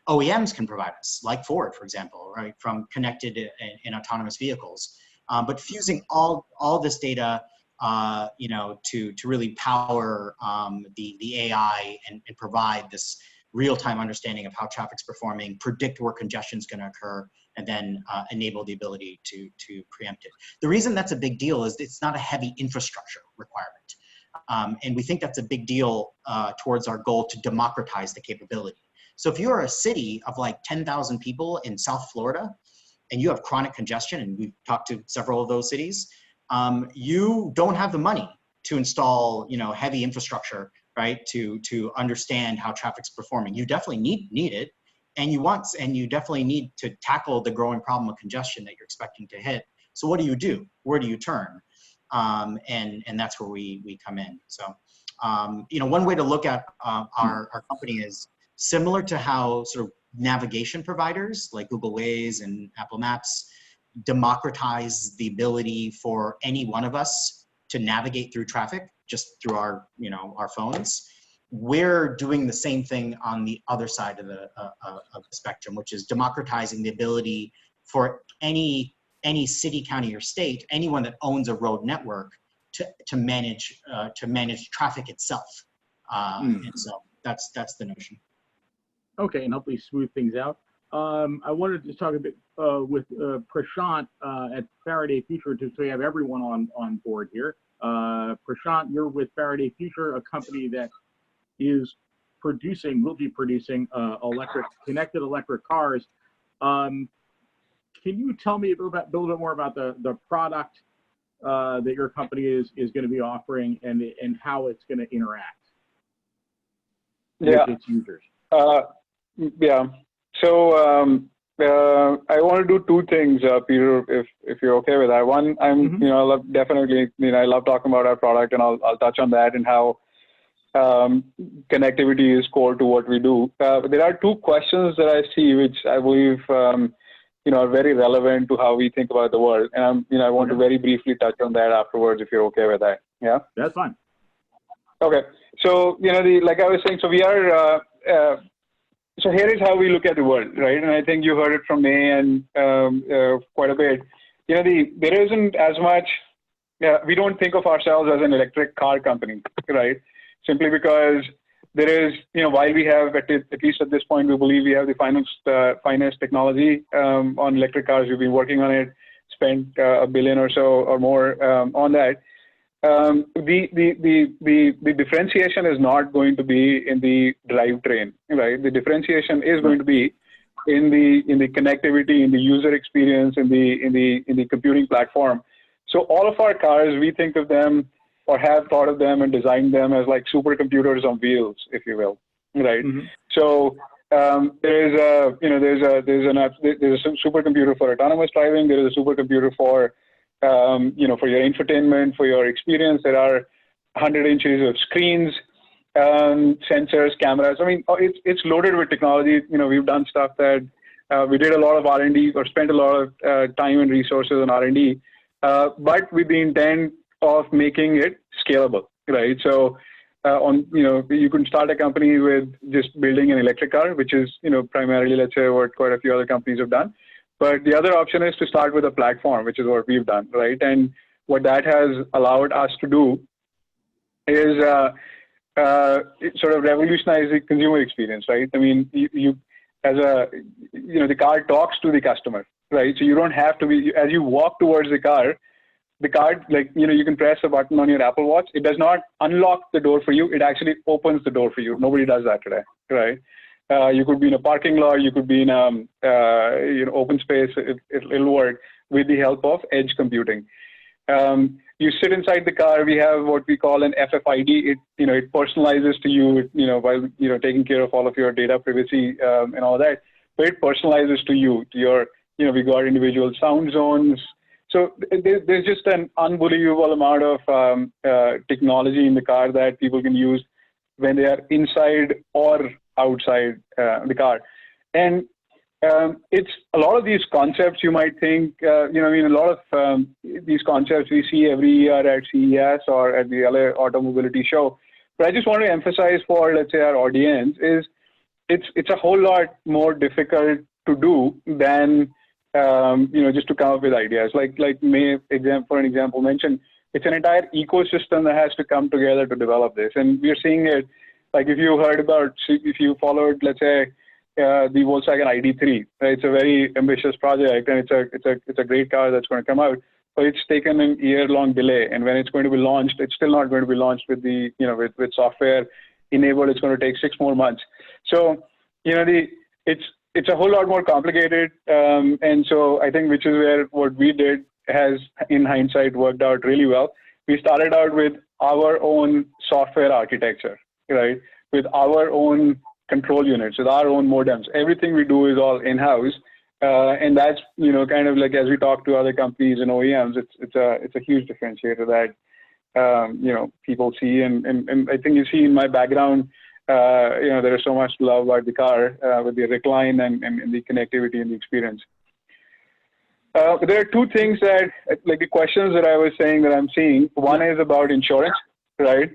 OEMs can provide us, like Ford, for example, right, from connected and autonomous vehicles. But fusing all this data, to really power the AI and provide this real-time understanding of how traffic's performing, predict where congestion is going to occur, and then enable the ability to preempt it. The reason that's a big deal is it's not a heavy infrastructure requirement. And we think that's a big deal towards our goal to democratize the capability. So if you're a city of like 10,000 people in South Florida, and you have chronic congestion, and we've talked to several of those cities, you don't have the money to install, heavy infrastructure, right, to understand how traffic's performing. You definitely need it, and you definitely need to tackle the growing problem of congestion that you're expecting to hit. So what do you do? Where do you turn? And that's where we come in. So, one way to look at our company is similar to how sort of navigation providers like Google Waze and Apple Maps democratize the ability for any one of us to navigate through traffic just through our phones. We're doing the same thing on the other side of the spectrum, which is democratizing the ability for any city, county, or state, anyone that owns a road network, to manage traffic itself. And so that's the notion. Okay, and hopefully smooth things out. I wanted to talk a bit with Prashant at Faraday Future, just so we have everyone on board here. Prashant, you're with Faraday Future, a company that will be producing connected electric cars. Can you tell me a little bit more about the product that your company is going to be offering and how it's going to interact with its users? Yeah. So I want to do two things, Peter, if you're okay with that. One, I love talking about our product, and I'll touch on that and how connectivity is core to what we do. There are two questions that I see, which I believe are very relevant to how we think about the world, and I want to very briefly touch on that afterwards, if you're okay with that. Yeah. That's fine. Okay. So like I was saying, so we are. So here is how we look at the world, right? And I think you heard it from me and quite a bit. There isn't as much. We don't think of ourselves as an electric car company, right? Simply because there is, while we have at least at this point, we believe we have the finest technology on electric cars. We've been working on it, spent $1 billion or so or more on that. The differentiation is not going to be in the drivetrain, right? The differentiation is going to be in the connectivity, in the user experience, in the computing platform. So all of our cars, we think of them or have thought of them and designed them as like supercomputers on wheels, if you will, right? Mm-hmm. So there's a supercomputer for autonomous driving. There is a supercomputer for for your infotainment, for your experience. There are 100 inches of screens, sensors, cameras. I mean, it's loaded with technology. We've done stuff that we did a lot of R&D or spent a lot of time and resources on R&D, but with the intent of making it scalable, right? So, you can start a company with just building an electric car, which is, primarily, let's say, what quite a few other companies have done. But the other option is to start with a platform, which is what we've done, right? And what that has allowed us to do is sort of revolutionize the consumer experience, right? I mean, the car talks to the customer, right? So you don't have to be, as you walk towards the car, like, you can press a button on your Apple Watch. It does not unlock the door for you. It actually opens the door for you. Nobody does that today, right? You could be in a parking lot. You could be in open space. It'll work with the help of edge computing. You sit inside the car. We have what we call an FFID. It personalizes to you. While taking care of all of your data privacy and all that. But it personalizes to you. To your we got individual sound zones. So there's just an unbelievable amount of technology in the car that people can use when they are inside or outside the car. And it's a lot of these concepts you might think, a lot of these concepts we see every year at CES or at the LA Auto Mobility Show. But I just want to emphasize for, let's say, our audience is it's a whole lot more difficult to do than just to come up with ideas. Like for an example, mentioned, it's an entire ecosystem that has to come together to develop this. And we're seeing it, like if you followed, let's say, the Volkswagen ID3, right? It's a very ambitious project, and it's a great car that's going to come out. But it's taken a year-long delay, and when it's going to be launched, it's still not going to be launched with the with software enabled. It's going to take 6 more months. So it's a whole lot more complicated, and so I think which is where what we did has, in hindsight, worked out really well. We started out with our own software architecture, right? With our own control units, with our own modems. Everything we do is all in-house, and that's kind of like as we talk to other companies and OEMs, it's a huge differentiator that people see, and I think you see in my background. There is so much to love about the car with the recline and the connectivity and the experience. But there are two things that, like the questions that I was saying that I'm seeing. One is about insurance, right?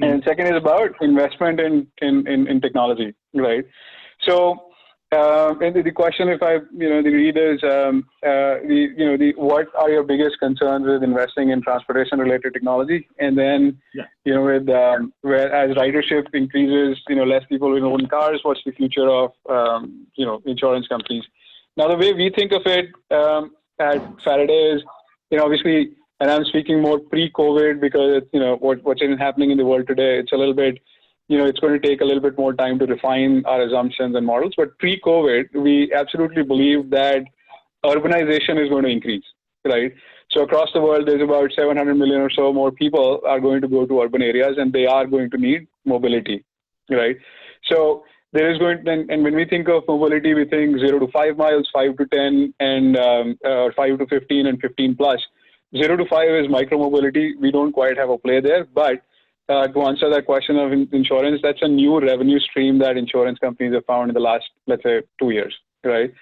And second is about investment in technology, right? So And the question, if I, the read is, what are your biggest concerns with investing in transportation-related technology? And then, with where as ridership increases, less people will own cars. What's the future of, insurance companies? Now, the way we think of it at Faraday is, obviously, and I'm speaking more pre-COVID because what's happening in the world today. It's a little bit. It's going to take a little bit more time to refine our assumptions and models. But pre-COVID, we absolutely believe that urbanization is going to increase, right? So across the world, there's about 700 million or so more people are going to go to urban areas, and they are going to need mobility, right? So there is going to, and when we think of mobility, we think 0 to 5 miles, 5 to 10, and 5 to 15, and 15 plus. 0 to 5 is micro-mobility. We don't quite have a play there, but to answer that question of insurance, that's a new revenue stream that insurance companies have found in the last, let's say, 2 years, right?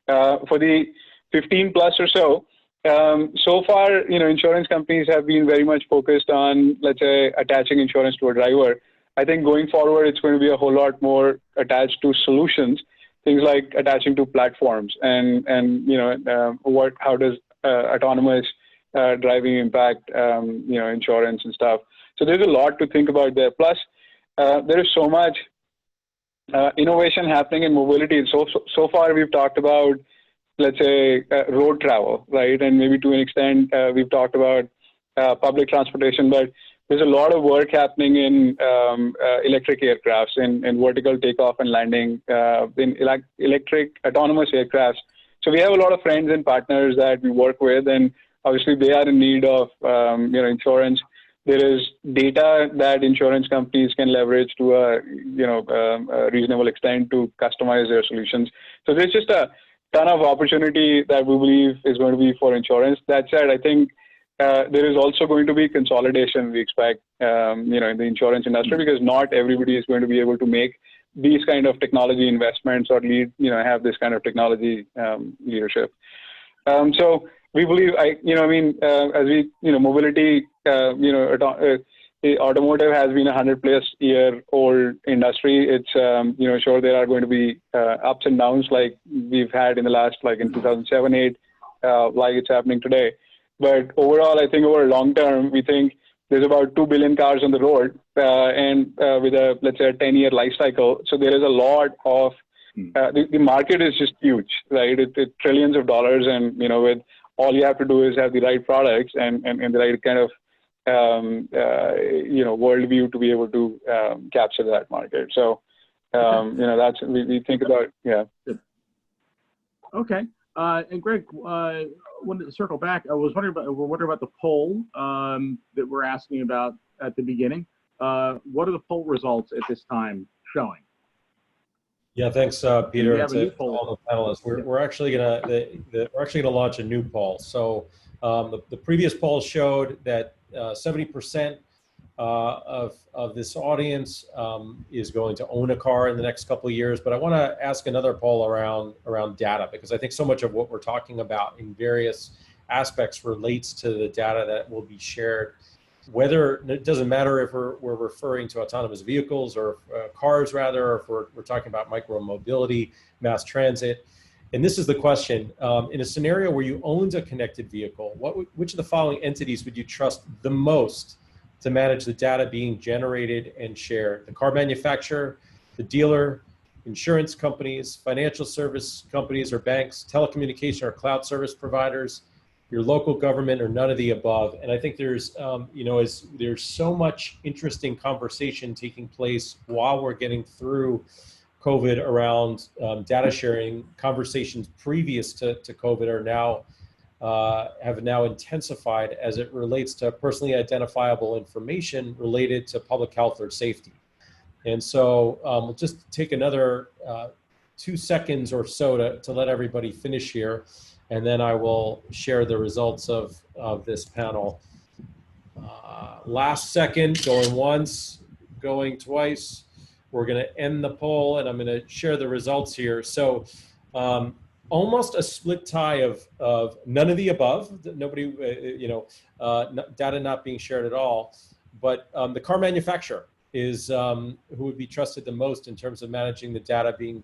For the 15 plus or so, so far, insurance companies have been very much focused on, let's say, attaching insurance to a driver. I think going forward, it's going to be a whole lot more attached to solutions, things like attaching to platforms and how does autonomous driving impact, insurance and stuff. So there's a lot to think about there. Plus, there is so much innovation happening in mobility. So far, we've talked about, let's say, road travel, right? And maybe to an extent, we've talked about public transportation, but there's a lot of work happening in electric aircrafts, in vertical takeoff and landing, in electric autonomous aircrafts. So we have a lot of friends and partners that we work with, and obviously they are in need of insurance. There is data that insurance companies can leverage to a reasonable extent to customize their solutions. So there's just a ton of opportunity that we believe is going to be for insurance. That said, I think there is also going to be consolidation, we expect, in the insurance industry, because not everybody is going to be able to make these kind of technology investments or have this kind of technology leadership. So we believe, as we, mobility, automotive has been a 100+ year old industry. It's, sure there are going to be ups and downs like we've had in the last, like in 2007, 8, like it's happening today. But overall, I think over long term, we think there's about 2 billion cars on the road and with a, let's say, a 10-year life cycle. So there is a lot of, the market is just huge, right? It's trillions of dollars, and, with all you have to do is have the right products and the right kind of, worldview to be able to capture that market. So, that's, we think about, yeah. Okay. And Greg, wanted to circle back. I was wondering about the poll that we're asking about at the beginning. What are the poll results at this time showing? Yeah, thanks, Peter, and to all the panelists. We're actually gonna launch a new poll. So the previous poll showed that 70% of this audience is going to own a car in the next couple of years. But I want to ask another poll around data, because I think so much of what we're talking about in various aspects relates to the data that will be shared. Whether it doesn't matter if we're referring to autonomous vehicles or cars, rather, or if we're talking about micro mobility, mass transit. And this is the question: in a scenario where you owned a connected vehicle, which of the following entities would you trust the most to manage the data being generated and shared? The car manufacturer, the dealer, insurance companies, financial service companies or banks, telecommunication or cloud service providers, your local government, or none of the above? And I think there's, there's so much interesting conversation taking place while we're getting through COVID around data sharing. Conversations previous to COVID are now, have now intensified as it relates to personally identifiable information related to public health or safety. And so we'll just take another 2 seconds or so to let everybody finish here, and then I will share the results of this panel. Last second, going once, going twice. We're going to end the poll, and I'm going to share the results here. So almost a split tie of none of the above, nobody, data not being shared at all, but the car manufacturer. is who would be trusted the most in terms of managing the data being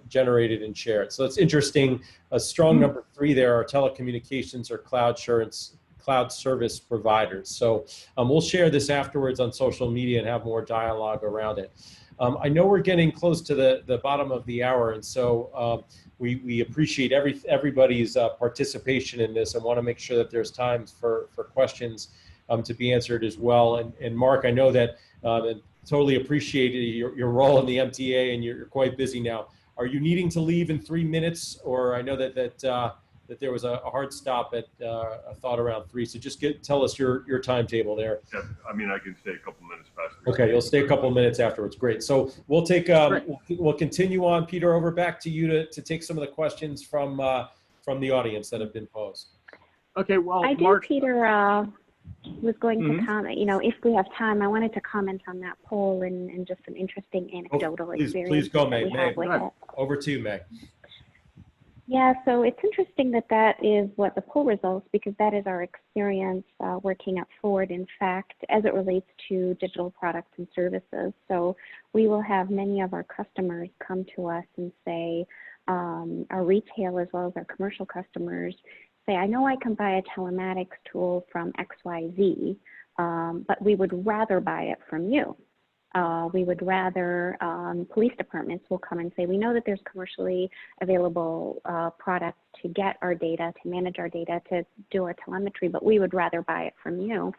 generated and shared. So it's interesting. A strong number 3 there are telecommunications or cloud service providers. So we'll share this afterwards on social media and have more dialogue around it. I know we're getting close to the bottom of the hour, and so we appreciate everybody's participation in this and want to make sure that there's time for questions to be answered as well. And Mark, I know that and totally appreciate your role in the MTA, and you're quite busy now. Are you needing to leave in 3 minutes? Or I know that there was a hard stop at a thought around 3. So just tell us your timetable there. Yeah, I mean, I can stay a couple minutes past 3. Okay, you'll stay a couple of minutes afterwards. Great. So we'll take we'll continue on. Peter, over back to you to take some of the questions from the audience that have been posed. Okay, well, I Mark, do, Peter, was going to comment, if we have time, I wanted to comment on that poll and just some interesting anecdotal experiences please go, that we May. have with it. Over to you, May. Yeah, so it's interesting that is what the poll results, because that is our experience working at Ford, in fact, as it relates to digital products and services. So we will have many of our customers come to us and say, our retail as well as our commercial customers say, I know I can buy a telematics tool from XYZ, but we would rather buy it from you. We would rather, police departments will come and say, we know that there's commercially available products to get our data, to manage our data, to do our telemetry, but we would rather buy it from you.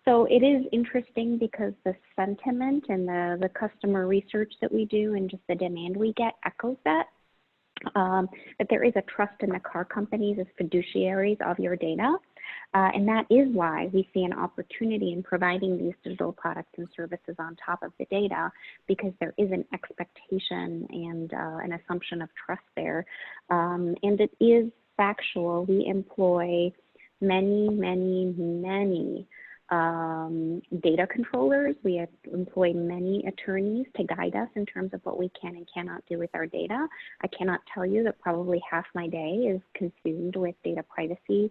So it is interesting because the sentiment and the customer research that we do and just the demand we get echoes that. That there is a trust in the car companies as fiduciaries of your data. And that is why we see an opportunity in providing these digital products and services on top of the data, because there is an expectation and an assumption of trust there. And it is factual. We employ many data controllers. We employ many attorneys to guide us in terms of what we can and cannot do with our data. I cannot tell you that probably half my day is consumed with data privacy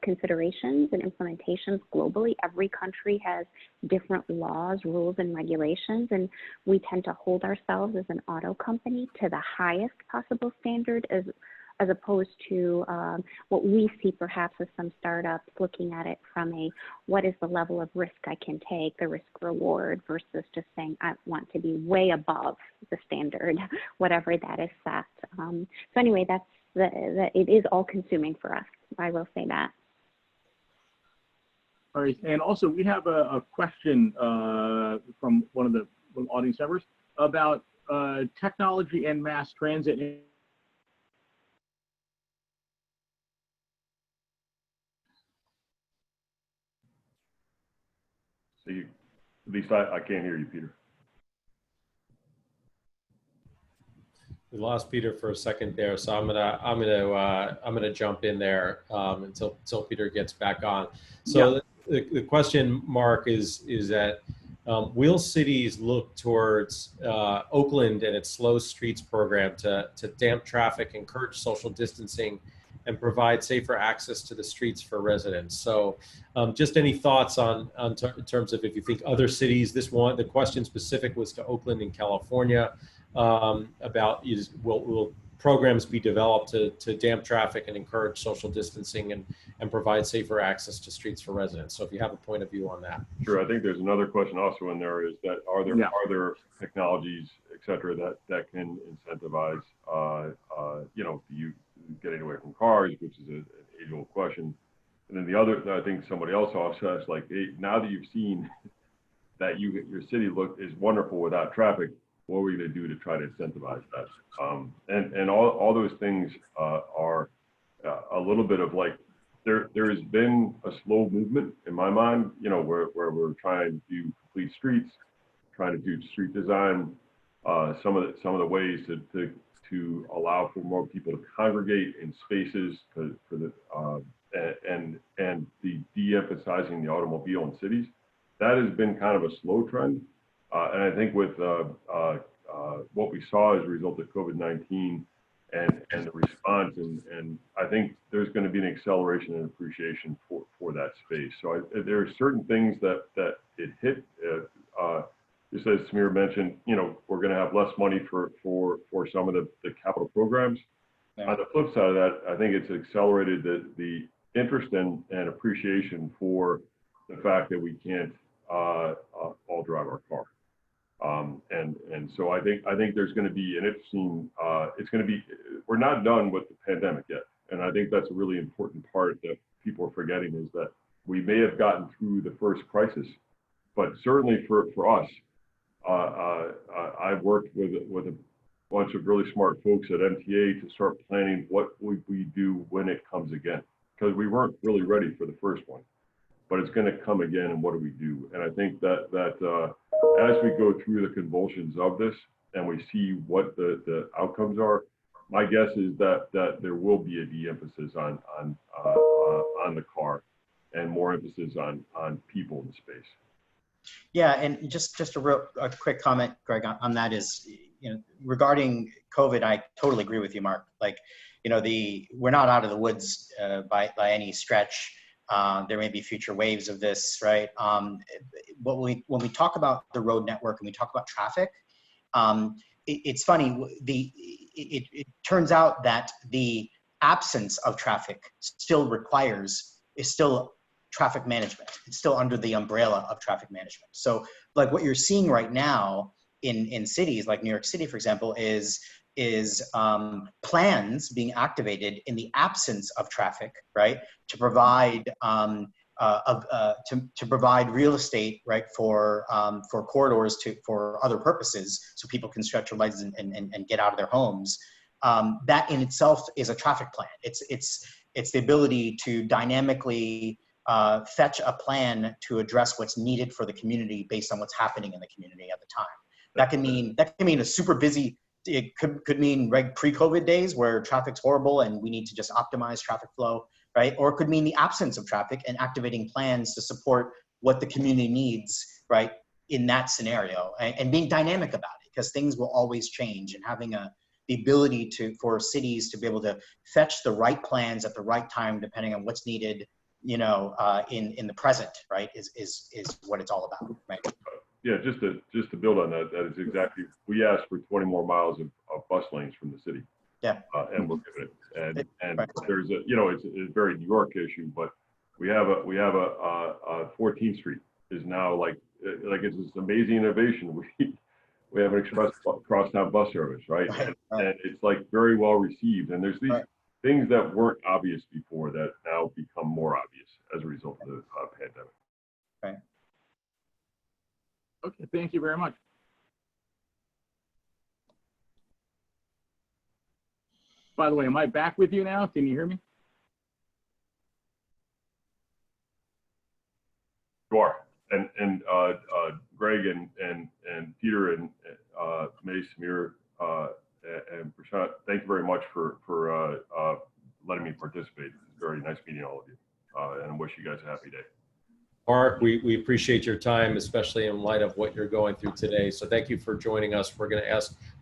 considerations and implementations globally. Every country has different laws, rules, and regulations, and we tend to hold ourselves as an auto company to the highest possible standard as opposed to what we see perhaps as some startups looking at it from a, what is the level of risk I can take, the risk reward, versus just saying I want to be way above the standard, whatever that is set. So anyway, that's it is all consuming for us. I will say that. all right, and also we have a question from one of the audience members about technology and mass transit. So at least I can't hear you, Peter. We lost Peter for a second there, so I'm gonna jump in there until Peter gets back on. So yeah. The question, Mark, is that will cities look towards Oakland and its Slow Streets program to damp traffic, encourage social distancing, and provide safer access to the streets for residents? So just any thoughts in terms of if you think other cities, the question specific was to Oakland and California, about will programs be developed to damp traffic and encourage social distancing and provide safer access to streets for residents? So if you have a point of view on that. Sure. I think there's another question also in there, is that are there technologies, et cetera, that can incentivize you getting away from cars, which is an age-old question. And then the other, I think somebody else also asked, like, hey, now that you've seen that your city is wonderful without traffic, what are we going to do to try to incentivize that? And all those things are a little bit of like, there has been a slow movement in my mind, where we're trying to do complete streets, trying to do street design, some of the ways to allow for more people to congregate in spaces and the de-emphasizing the automobile in cities. That has been kind of a slow trend. And I think with what we saw as a result of COVID-19 and the response, and I think there's going to be an acceleration and appreciation for that space. So there are certain things that it hit just as Samir mentioned, we're going to have less money for some of the capital programs. Yeah. On the flip side of that, I think it's accelerated the interest and appreciation for the fact that we can't all drive our car. And so I think there's going to be an interesting, we're not done with the pandemic yet. And I think that's a really important part that people are forgetting, is that we may have gotten through the first crisis, but certainly for us, I've worked with a bunch of really smart folks at MTA to start planning what would we do when it comes again, because we weren't really ready for the first one, but it's going to come again, and what do we do? And I think that as we go through the convulsions of this and we see what the outcomes are, my guess is that there will be a de-emphasis on the car and more emphasis on people in space. Yeah, and just a quick comment, Greg, on that is, regarding COVID, I totally agree with you, Mark. Like, we're not out of the woods by any stretch. There may be future waves of this, right? When we talk about the road network and we talk about traffic, it's funny. It turns out that the absence of traffic is still traffic management. It's still under the umbrella of traffic management. So, like, what you're seeing right now in cities like New York City, for example, is plans being activated in the absence of traffic, right, to provide to provide real estate, right, for corridors for other purposes, so people can stretch their legs and get out of their homes. That in itself is a traffic plan. It's the ability to dynamically fetch a plan to address what's needed for the community based on what's happening in the community at the time. That can mean a super busy. It could mean pre-COVID days where traffic's horrible and we need to just optimize traffic flow, right? Or it could mean the absence of traffic and activating plans to support what the community needs, right, in that scenario, and being dynamic about it, because things will always change, and having the ability for cities to be able to fetch the right plans at the right time, depending on what's needed, in the present, right, is what it's all about, right? Yeah, just to build on that, that is exactly, we asked for 20 more miles of bus lanes from the city. Yeah. And we'll give it. And right. There's it's a very New York issue, but we have a 14th Street is now like it's this amazing innovation. We have an express crosstown bus service, right? Right. And it's like very well received. And there's these things that weren't obvious before that now become more obvious as a result of the pandemic. Right. Okay, thank you very much. By the way, am I back with you now? Can you hear me? You are. And Greg and Peter and May, Samir, and Prashant, thank you very much for letting me participate. It's very nice meeting all of you, and wish you guys a happy day. Mark, we appreciate your time, especially in light of what you're going through today. So thank you for joining us.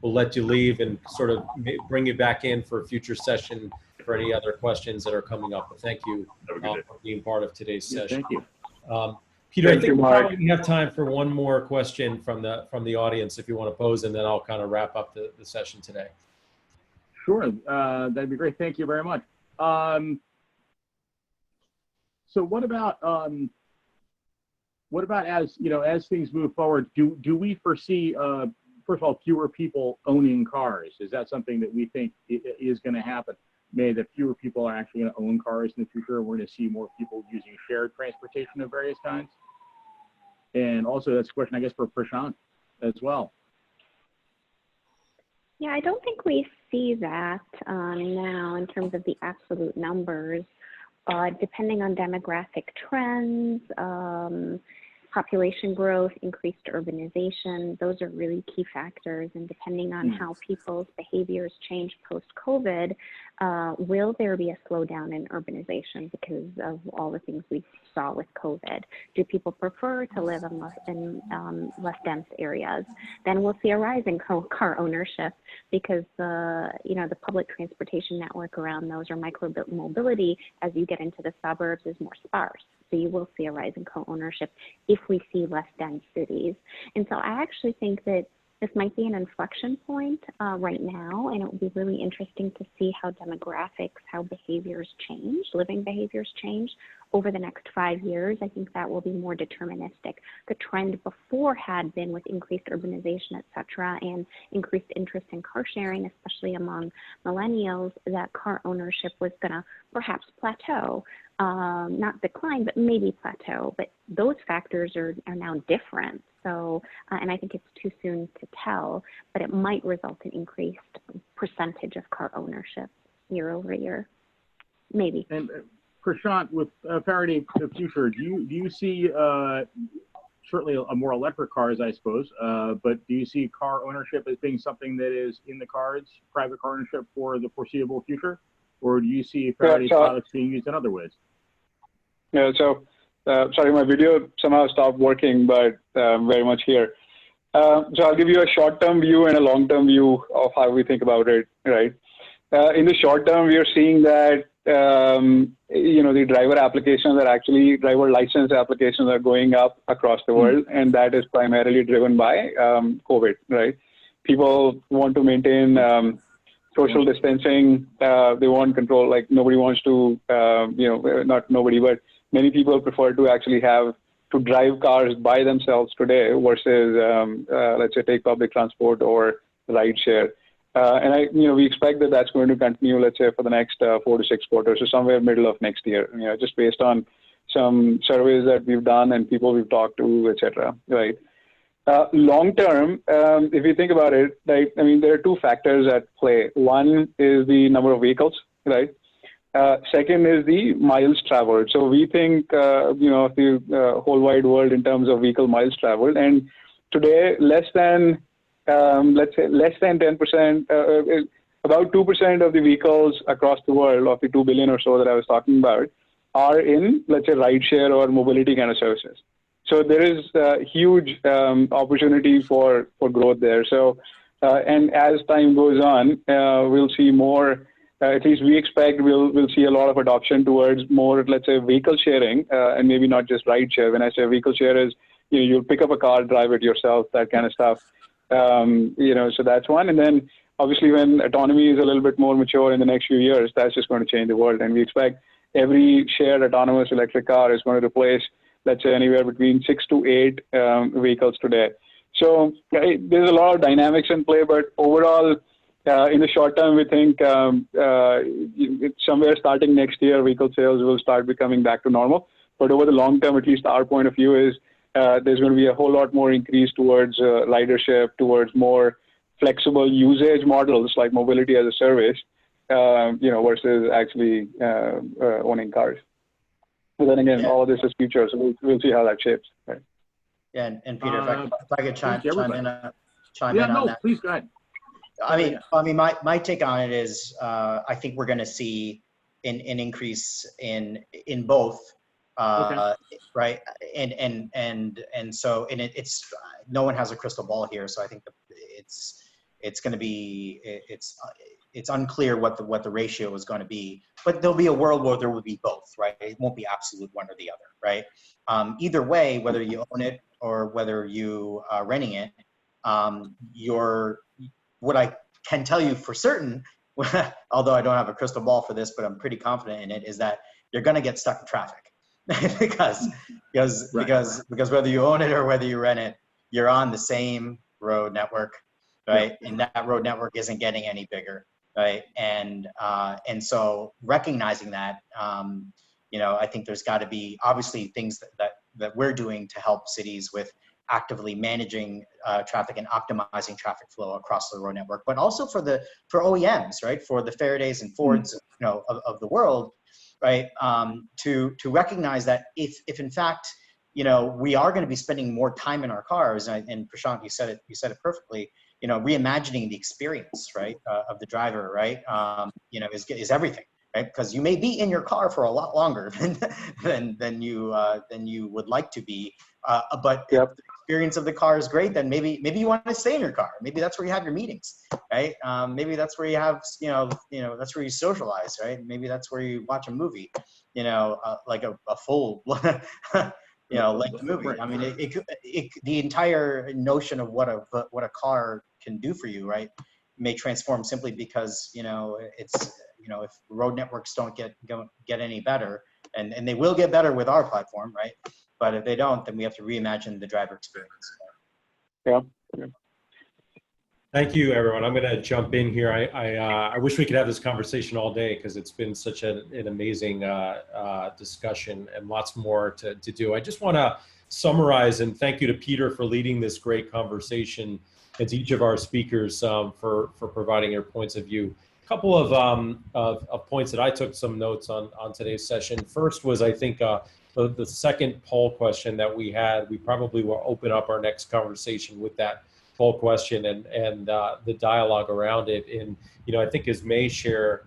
We'll let you leave and sort of bring you back in for a future session for any other questions that are coming up. But thank you for being part of today's session. Thank you. Peter, I think we probably have time for one more question from the audience if you want to pose, and then I'll kind of wrap up the session today. Sure, that'd be great. Thank you very much. So what about as things move forward, do we foresee, first of all, fewer people owning cars? Is that something that we think is going to happen? Maybe that fewer people are actually going to own cars in the future. We're going to see more people using shared transportation of various kinds. And also, that's a question, I guess, for Prashant as well. Yeah, I don't think we see that now in terms of the absolute numbers. Depending on demographic trends, population growth, increased urbanization, those are really key factors. And depending on how people's behaviors change post-COVID, will there be a slowdown in urbanization because of all the things we saw with COVID? Do people prefer to live in less dense areas? Then we'll see a rise in car ownership because the public transportation network around those, or micro-mobility, as you get into the suburbs, is more sparse. So you will see a rise in co-ownership if if we see less dense cities. And so I actually think that this might be an inflection point right now, and it will be really interesting to see how demographics, how behaviors change, living behaviors change over the next 5 years. I think that will be more deterministic. The trend before had been with increased urbanization, et cetera, and increased interest in car sharing, especially among millennials, that car ownership was going to perhaps plateau, not decline, but maybe plateau. But those factors are now different. So, and I think it's too soon to tell, but it might result in increased percentage of car ownership year over year, maybe. And Prashant, with Faraday Future, do you see certainly a more electric cars, I suppose, but do you see car ownership as being something that is in the cards, private car ownership for the foreseeable future, or do you see Faraday products being used in other ways? Yeah, so sorry, my video somehow stopped working, but very much here. So I'll give you a short-term view and a long-term view of how we think about it, right? In the short term, we are seeing that, the driver applications are actually, driver license applications are going up across the world, and that is primarily driven by COVID, right? People want to maintain social distancing. They want control, like nobody wants to, not nobody, but many people prefer to actually have to drive cars by themselves today versus, let's say, take public transport or ride share. And we expect that that's going to continue, let's say, for the next 4 to 6 quarters, so somewhere middle of next year, just based on some surveys that we've done and people we've talked to, et cetera, right? Long term, if you think about it, right, I mean, there are 2 factors at play. One is the number of vehicles, right? Second is the miles traveled. So we think, of the whole wide world in terms of vehicle miles traveled. And today, less than 10%, about 2% of the vehicles across the world, of the 2 billion or so that I was talking about, are in, let's say, rideshare or mobility kind of services. So there is a huge opportunity for growth there. So, and as time goes on, we'll see more. At least we expect we'll see a lot of adoption towards more, let's say, vehicle sharing, and maybe not just ride share. When I say vehicle share is, you'll pick up a car, drive it yourself, that kind of stuff. So that's one. And then obviously when autonomy is a little bit more mature in the next few years, that's just going to change the world. And we expect every shared autonomous electric car is going to replace, let's say, anywhere between 6 to 8 vehicles today. So there's a lot of dynamics in play, but overall, in the short term, we think somewhere starting next year, vehicle sales will start becoming back to normal. But over the long term, at least our point of view is there's going to be a whole lot more increase towards ridership, towards more flexible usage models like mobility as a service, versus actually owning cars. But then again, all of this is future, so we'll see how that shapes. Right? Yeah, and Peter, if I could chime in on that. Please go ahead. I mean, my take on it is, I think we're going to see an increase in both, right? And so, and it's no one has a crystal ball here, so I think it's going to be it's unclear what the ratio is going to be, but there'll be a world where there will be both, right? It won't be absolute one or the other, right? Either way, whether you own it or whether you are renting it, what I can tell you for certain, although I don't have a crystal ball for this, but I'm pretty confident in it, is that you're going to get stuck in traffic because whether you own it or whether you rent it, you're on the same road network, right? Yeah. And that road network isn't getting any bigger, right? And so recognizing that, I think there's got to be obviously things that we're doing to help cities with actively managing traffic and optimizing traffic flow across the road network, but also for OEMs, right? For the Faradays and Fords, of the world, right? To recognize that if in fact, we are going to be spending more time in our cars, and Prashant, you said it perfectly, reimagining the experience, right? Of the driver, right? Is everything. Right, because you may be in your car for a lot longer than you would like to be, but if the experience of the car is great, then maybe you want to stay in your car. Maybe that's where you have your meetings, right? Maybe that's where you have that's where you socialize, right? Maybe that's where you watch a movie, like a full like the movie. I mean, the entire notion of what a car can do for you, right, may transform simply because it's if road networks don't get any better, and they will get better with our platform, right? But if they don't, then we have to reimagine the driver experience. Yeah. Thank you, everyone. I'm going to jump in here. I wish we could have this conversation all day because it's been such an amazing discussion and lots more to do. I just want to summarize and thank you to Peter for leading this great conversation and to each of our speakers for providing your points of view. A couple of points that I took some notes on today's session. First was, I think, the second poll question that we had. We probably will open up our next conversation with that poll question and the dialogue around it. And I think as May shared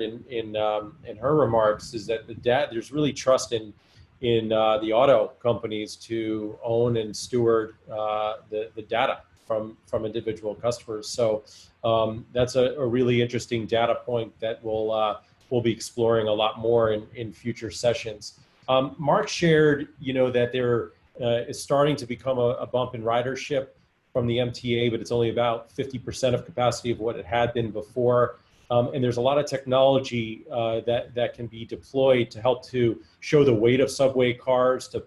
in her remarks, is that there's really trust in the auto companies to own and steward the data from individual customers. So that's a really interesting data point that we'll be exploring a lot more in future sessions. Mark shared that there is starting to become a bump in ridership from the MTA, but it's only about 50% of capacity of what it had been before. And there's a lot of technology that can be deployed to help to show the weight of subway cars, to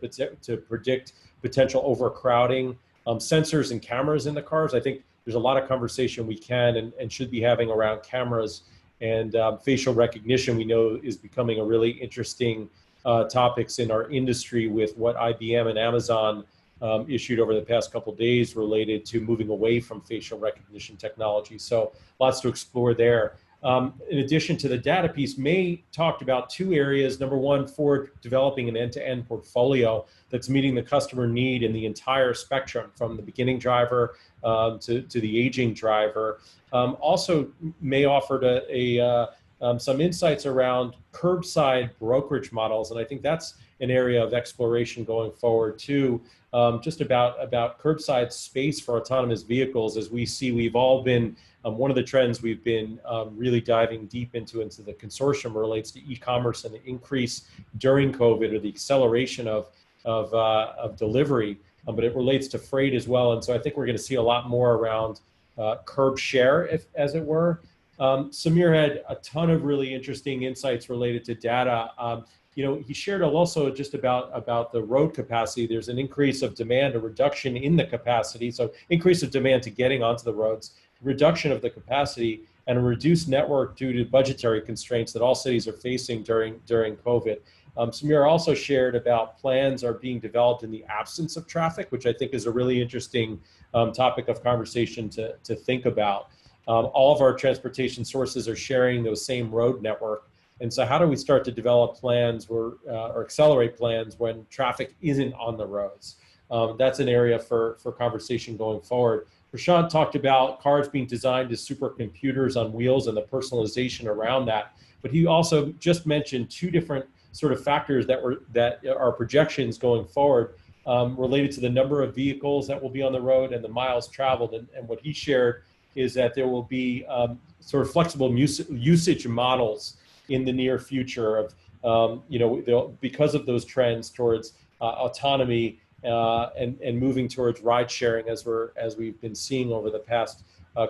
predict potential overcrowding, sensors and cameras in the cars. I think there's a lot of conversation we can and should be having around cameras, and facial recognition we know is becoming a really interesting topics in our industry with what IBM and Amazon issued over the past couple of days related to moving away from facial recognition technology. So lots to explore there. In addition to the data piece, May talked about two areas. Number one, Ford developing an end-to-end portfolio that's meeting the customer need in the entire spectrum, from the beginning driver to the aging driver. Also, May offered some insights around curbside brokerage models, and I think that's an area of exploration going forward too. Just about curbside space for autonomous vehicles. As we see, we've all been, one of the trends we've been really diving deep into the consortium relates to e-commerce and the increase during COVID, or the acceleration of delivery, but it relates to freight as well. And so I think we're going to see a lot more around curb share, as it were. Samir had a ton of really interesting insights related to data. He shared also just about the road capacity. There's an increase of demand, a reduction in the capacity. So increase of demand to getting onto the roads, reduction of the capacity, and a reduced network due to budgetary constraints that all cities are facing during COVID. Samir also shared about plans are being developed in the absence of traffic, which I think is a really interesting topic of conversation to think about. All of our transportation sources are sharing those same road network. And so how do we start to develop plans or accelerate plans when traffic isn't on the roads? That's an area for conversation going forward. Prashant talked about cars being designed as supercomputers on wheels and the personalization around that. But he also just mentioned two different sort of factors that are projections going forward related to the number of vehicles that will be on the road and the miles traveled. And what he shared is that there will be sort of flexible usage models in the near future of, because of those trends towards autonomy and moving towards ride sharing as we've been seeing over the past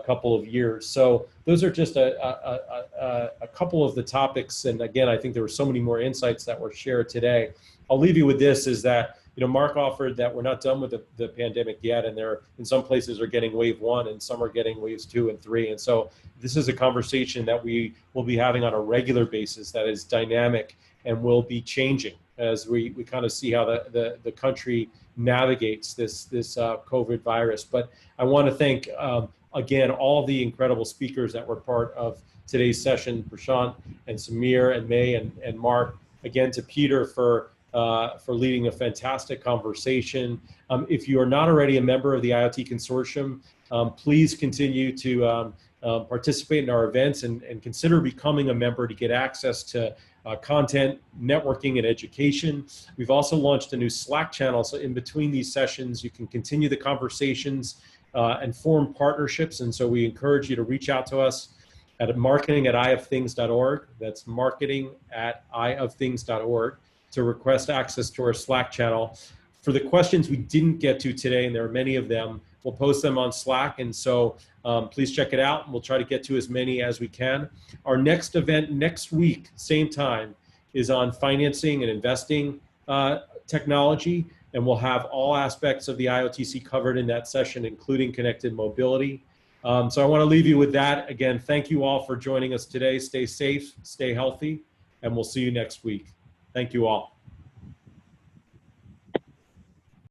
couple of years. So those are just a couple of the topics. And again, I think there were so many more insights that were shared today. I'll leave you with this, is that Mark offered that we're not done with the pandemic yet, and there in some places are getting wave 1 and some are getting waves 2 and 3. And so this is a conversation that we will be having on a regular basis that is dynamic and will be changing as we kind of see how the country navigates this COVID virus. But I want to thank, again, all the incredible speakers that were part of today's session, Prashant and Samir and May and Mark, again to Peter for leading a fantastic conversation. If you are not already a member of the IoT Consortium, please continue to participate in our events and consider becoming a member to get access to content, networking, and education. We've also launched a new Slack channel, so in between these sessions, you can continue the conversations and form partnerships. And so we encourage you to reach out to us at marketing@ioftthings.org. That's marketing@ioftthings.org. to request access to our Slack channel. For the questions we didn't get to today, and there are many of them, we'll post them on Slack. And so please check it out, and we'll try to get to as many as we can. Our next event next week, same time, is on financing and investing technology. And we'll have all aspects of the IoTC covered in that session, including connected mobility. So I want to leave you with that. Again, thank you all for joining us today. Stay safe, stay healthy, and we'll see you next week. Thank you all.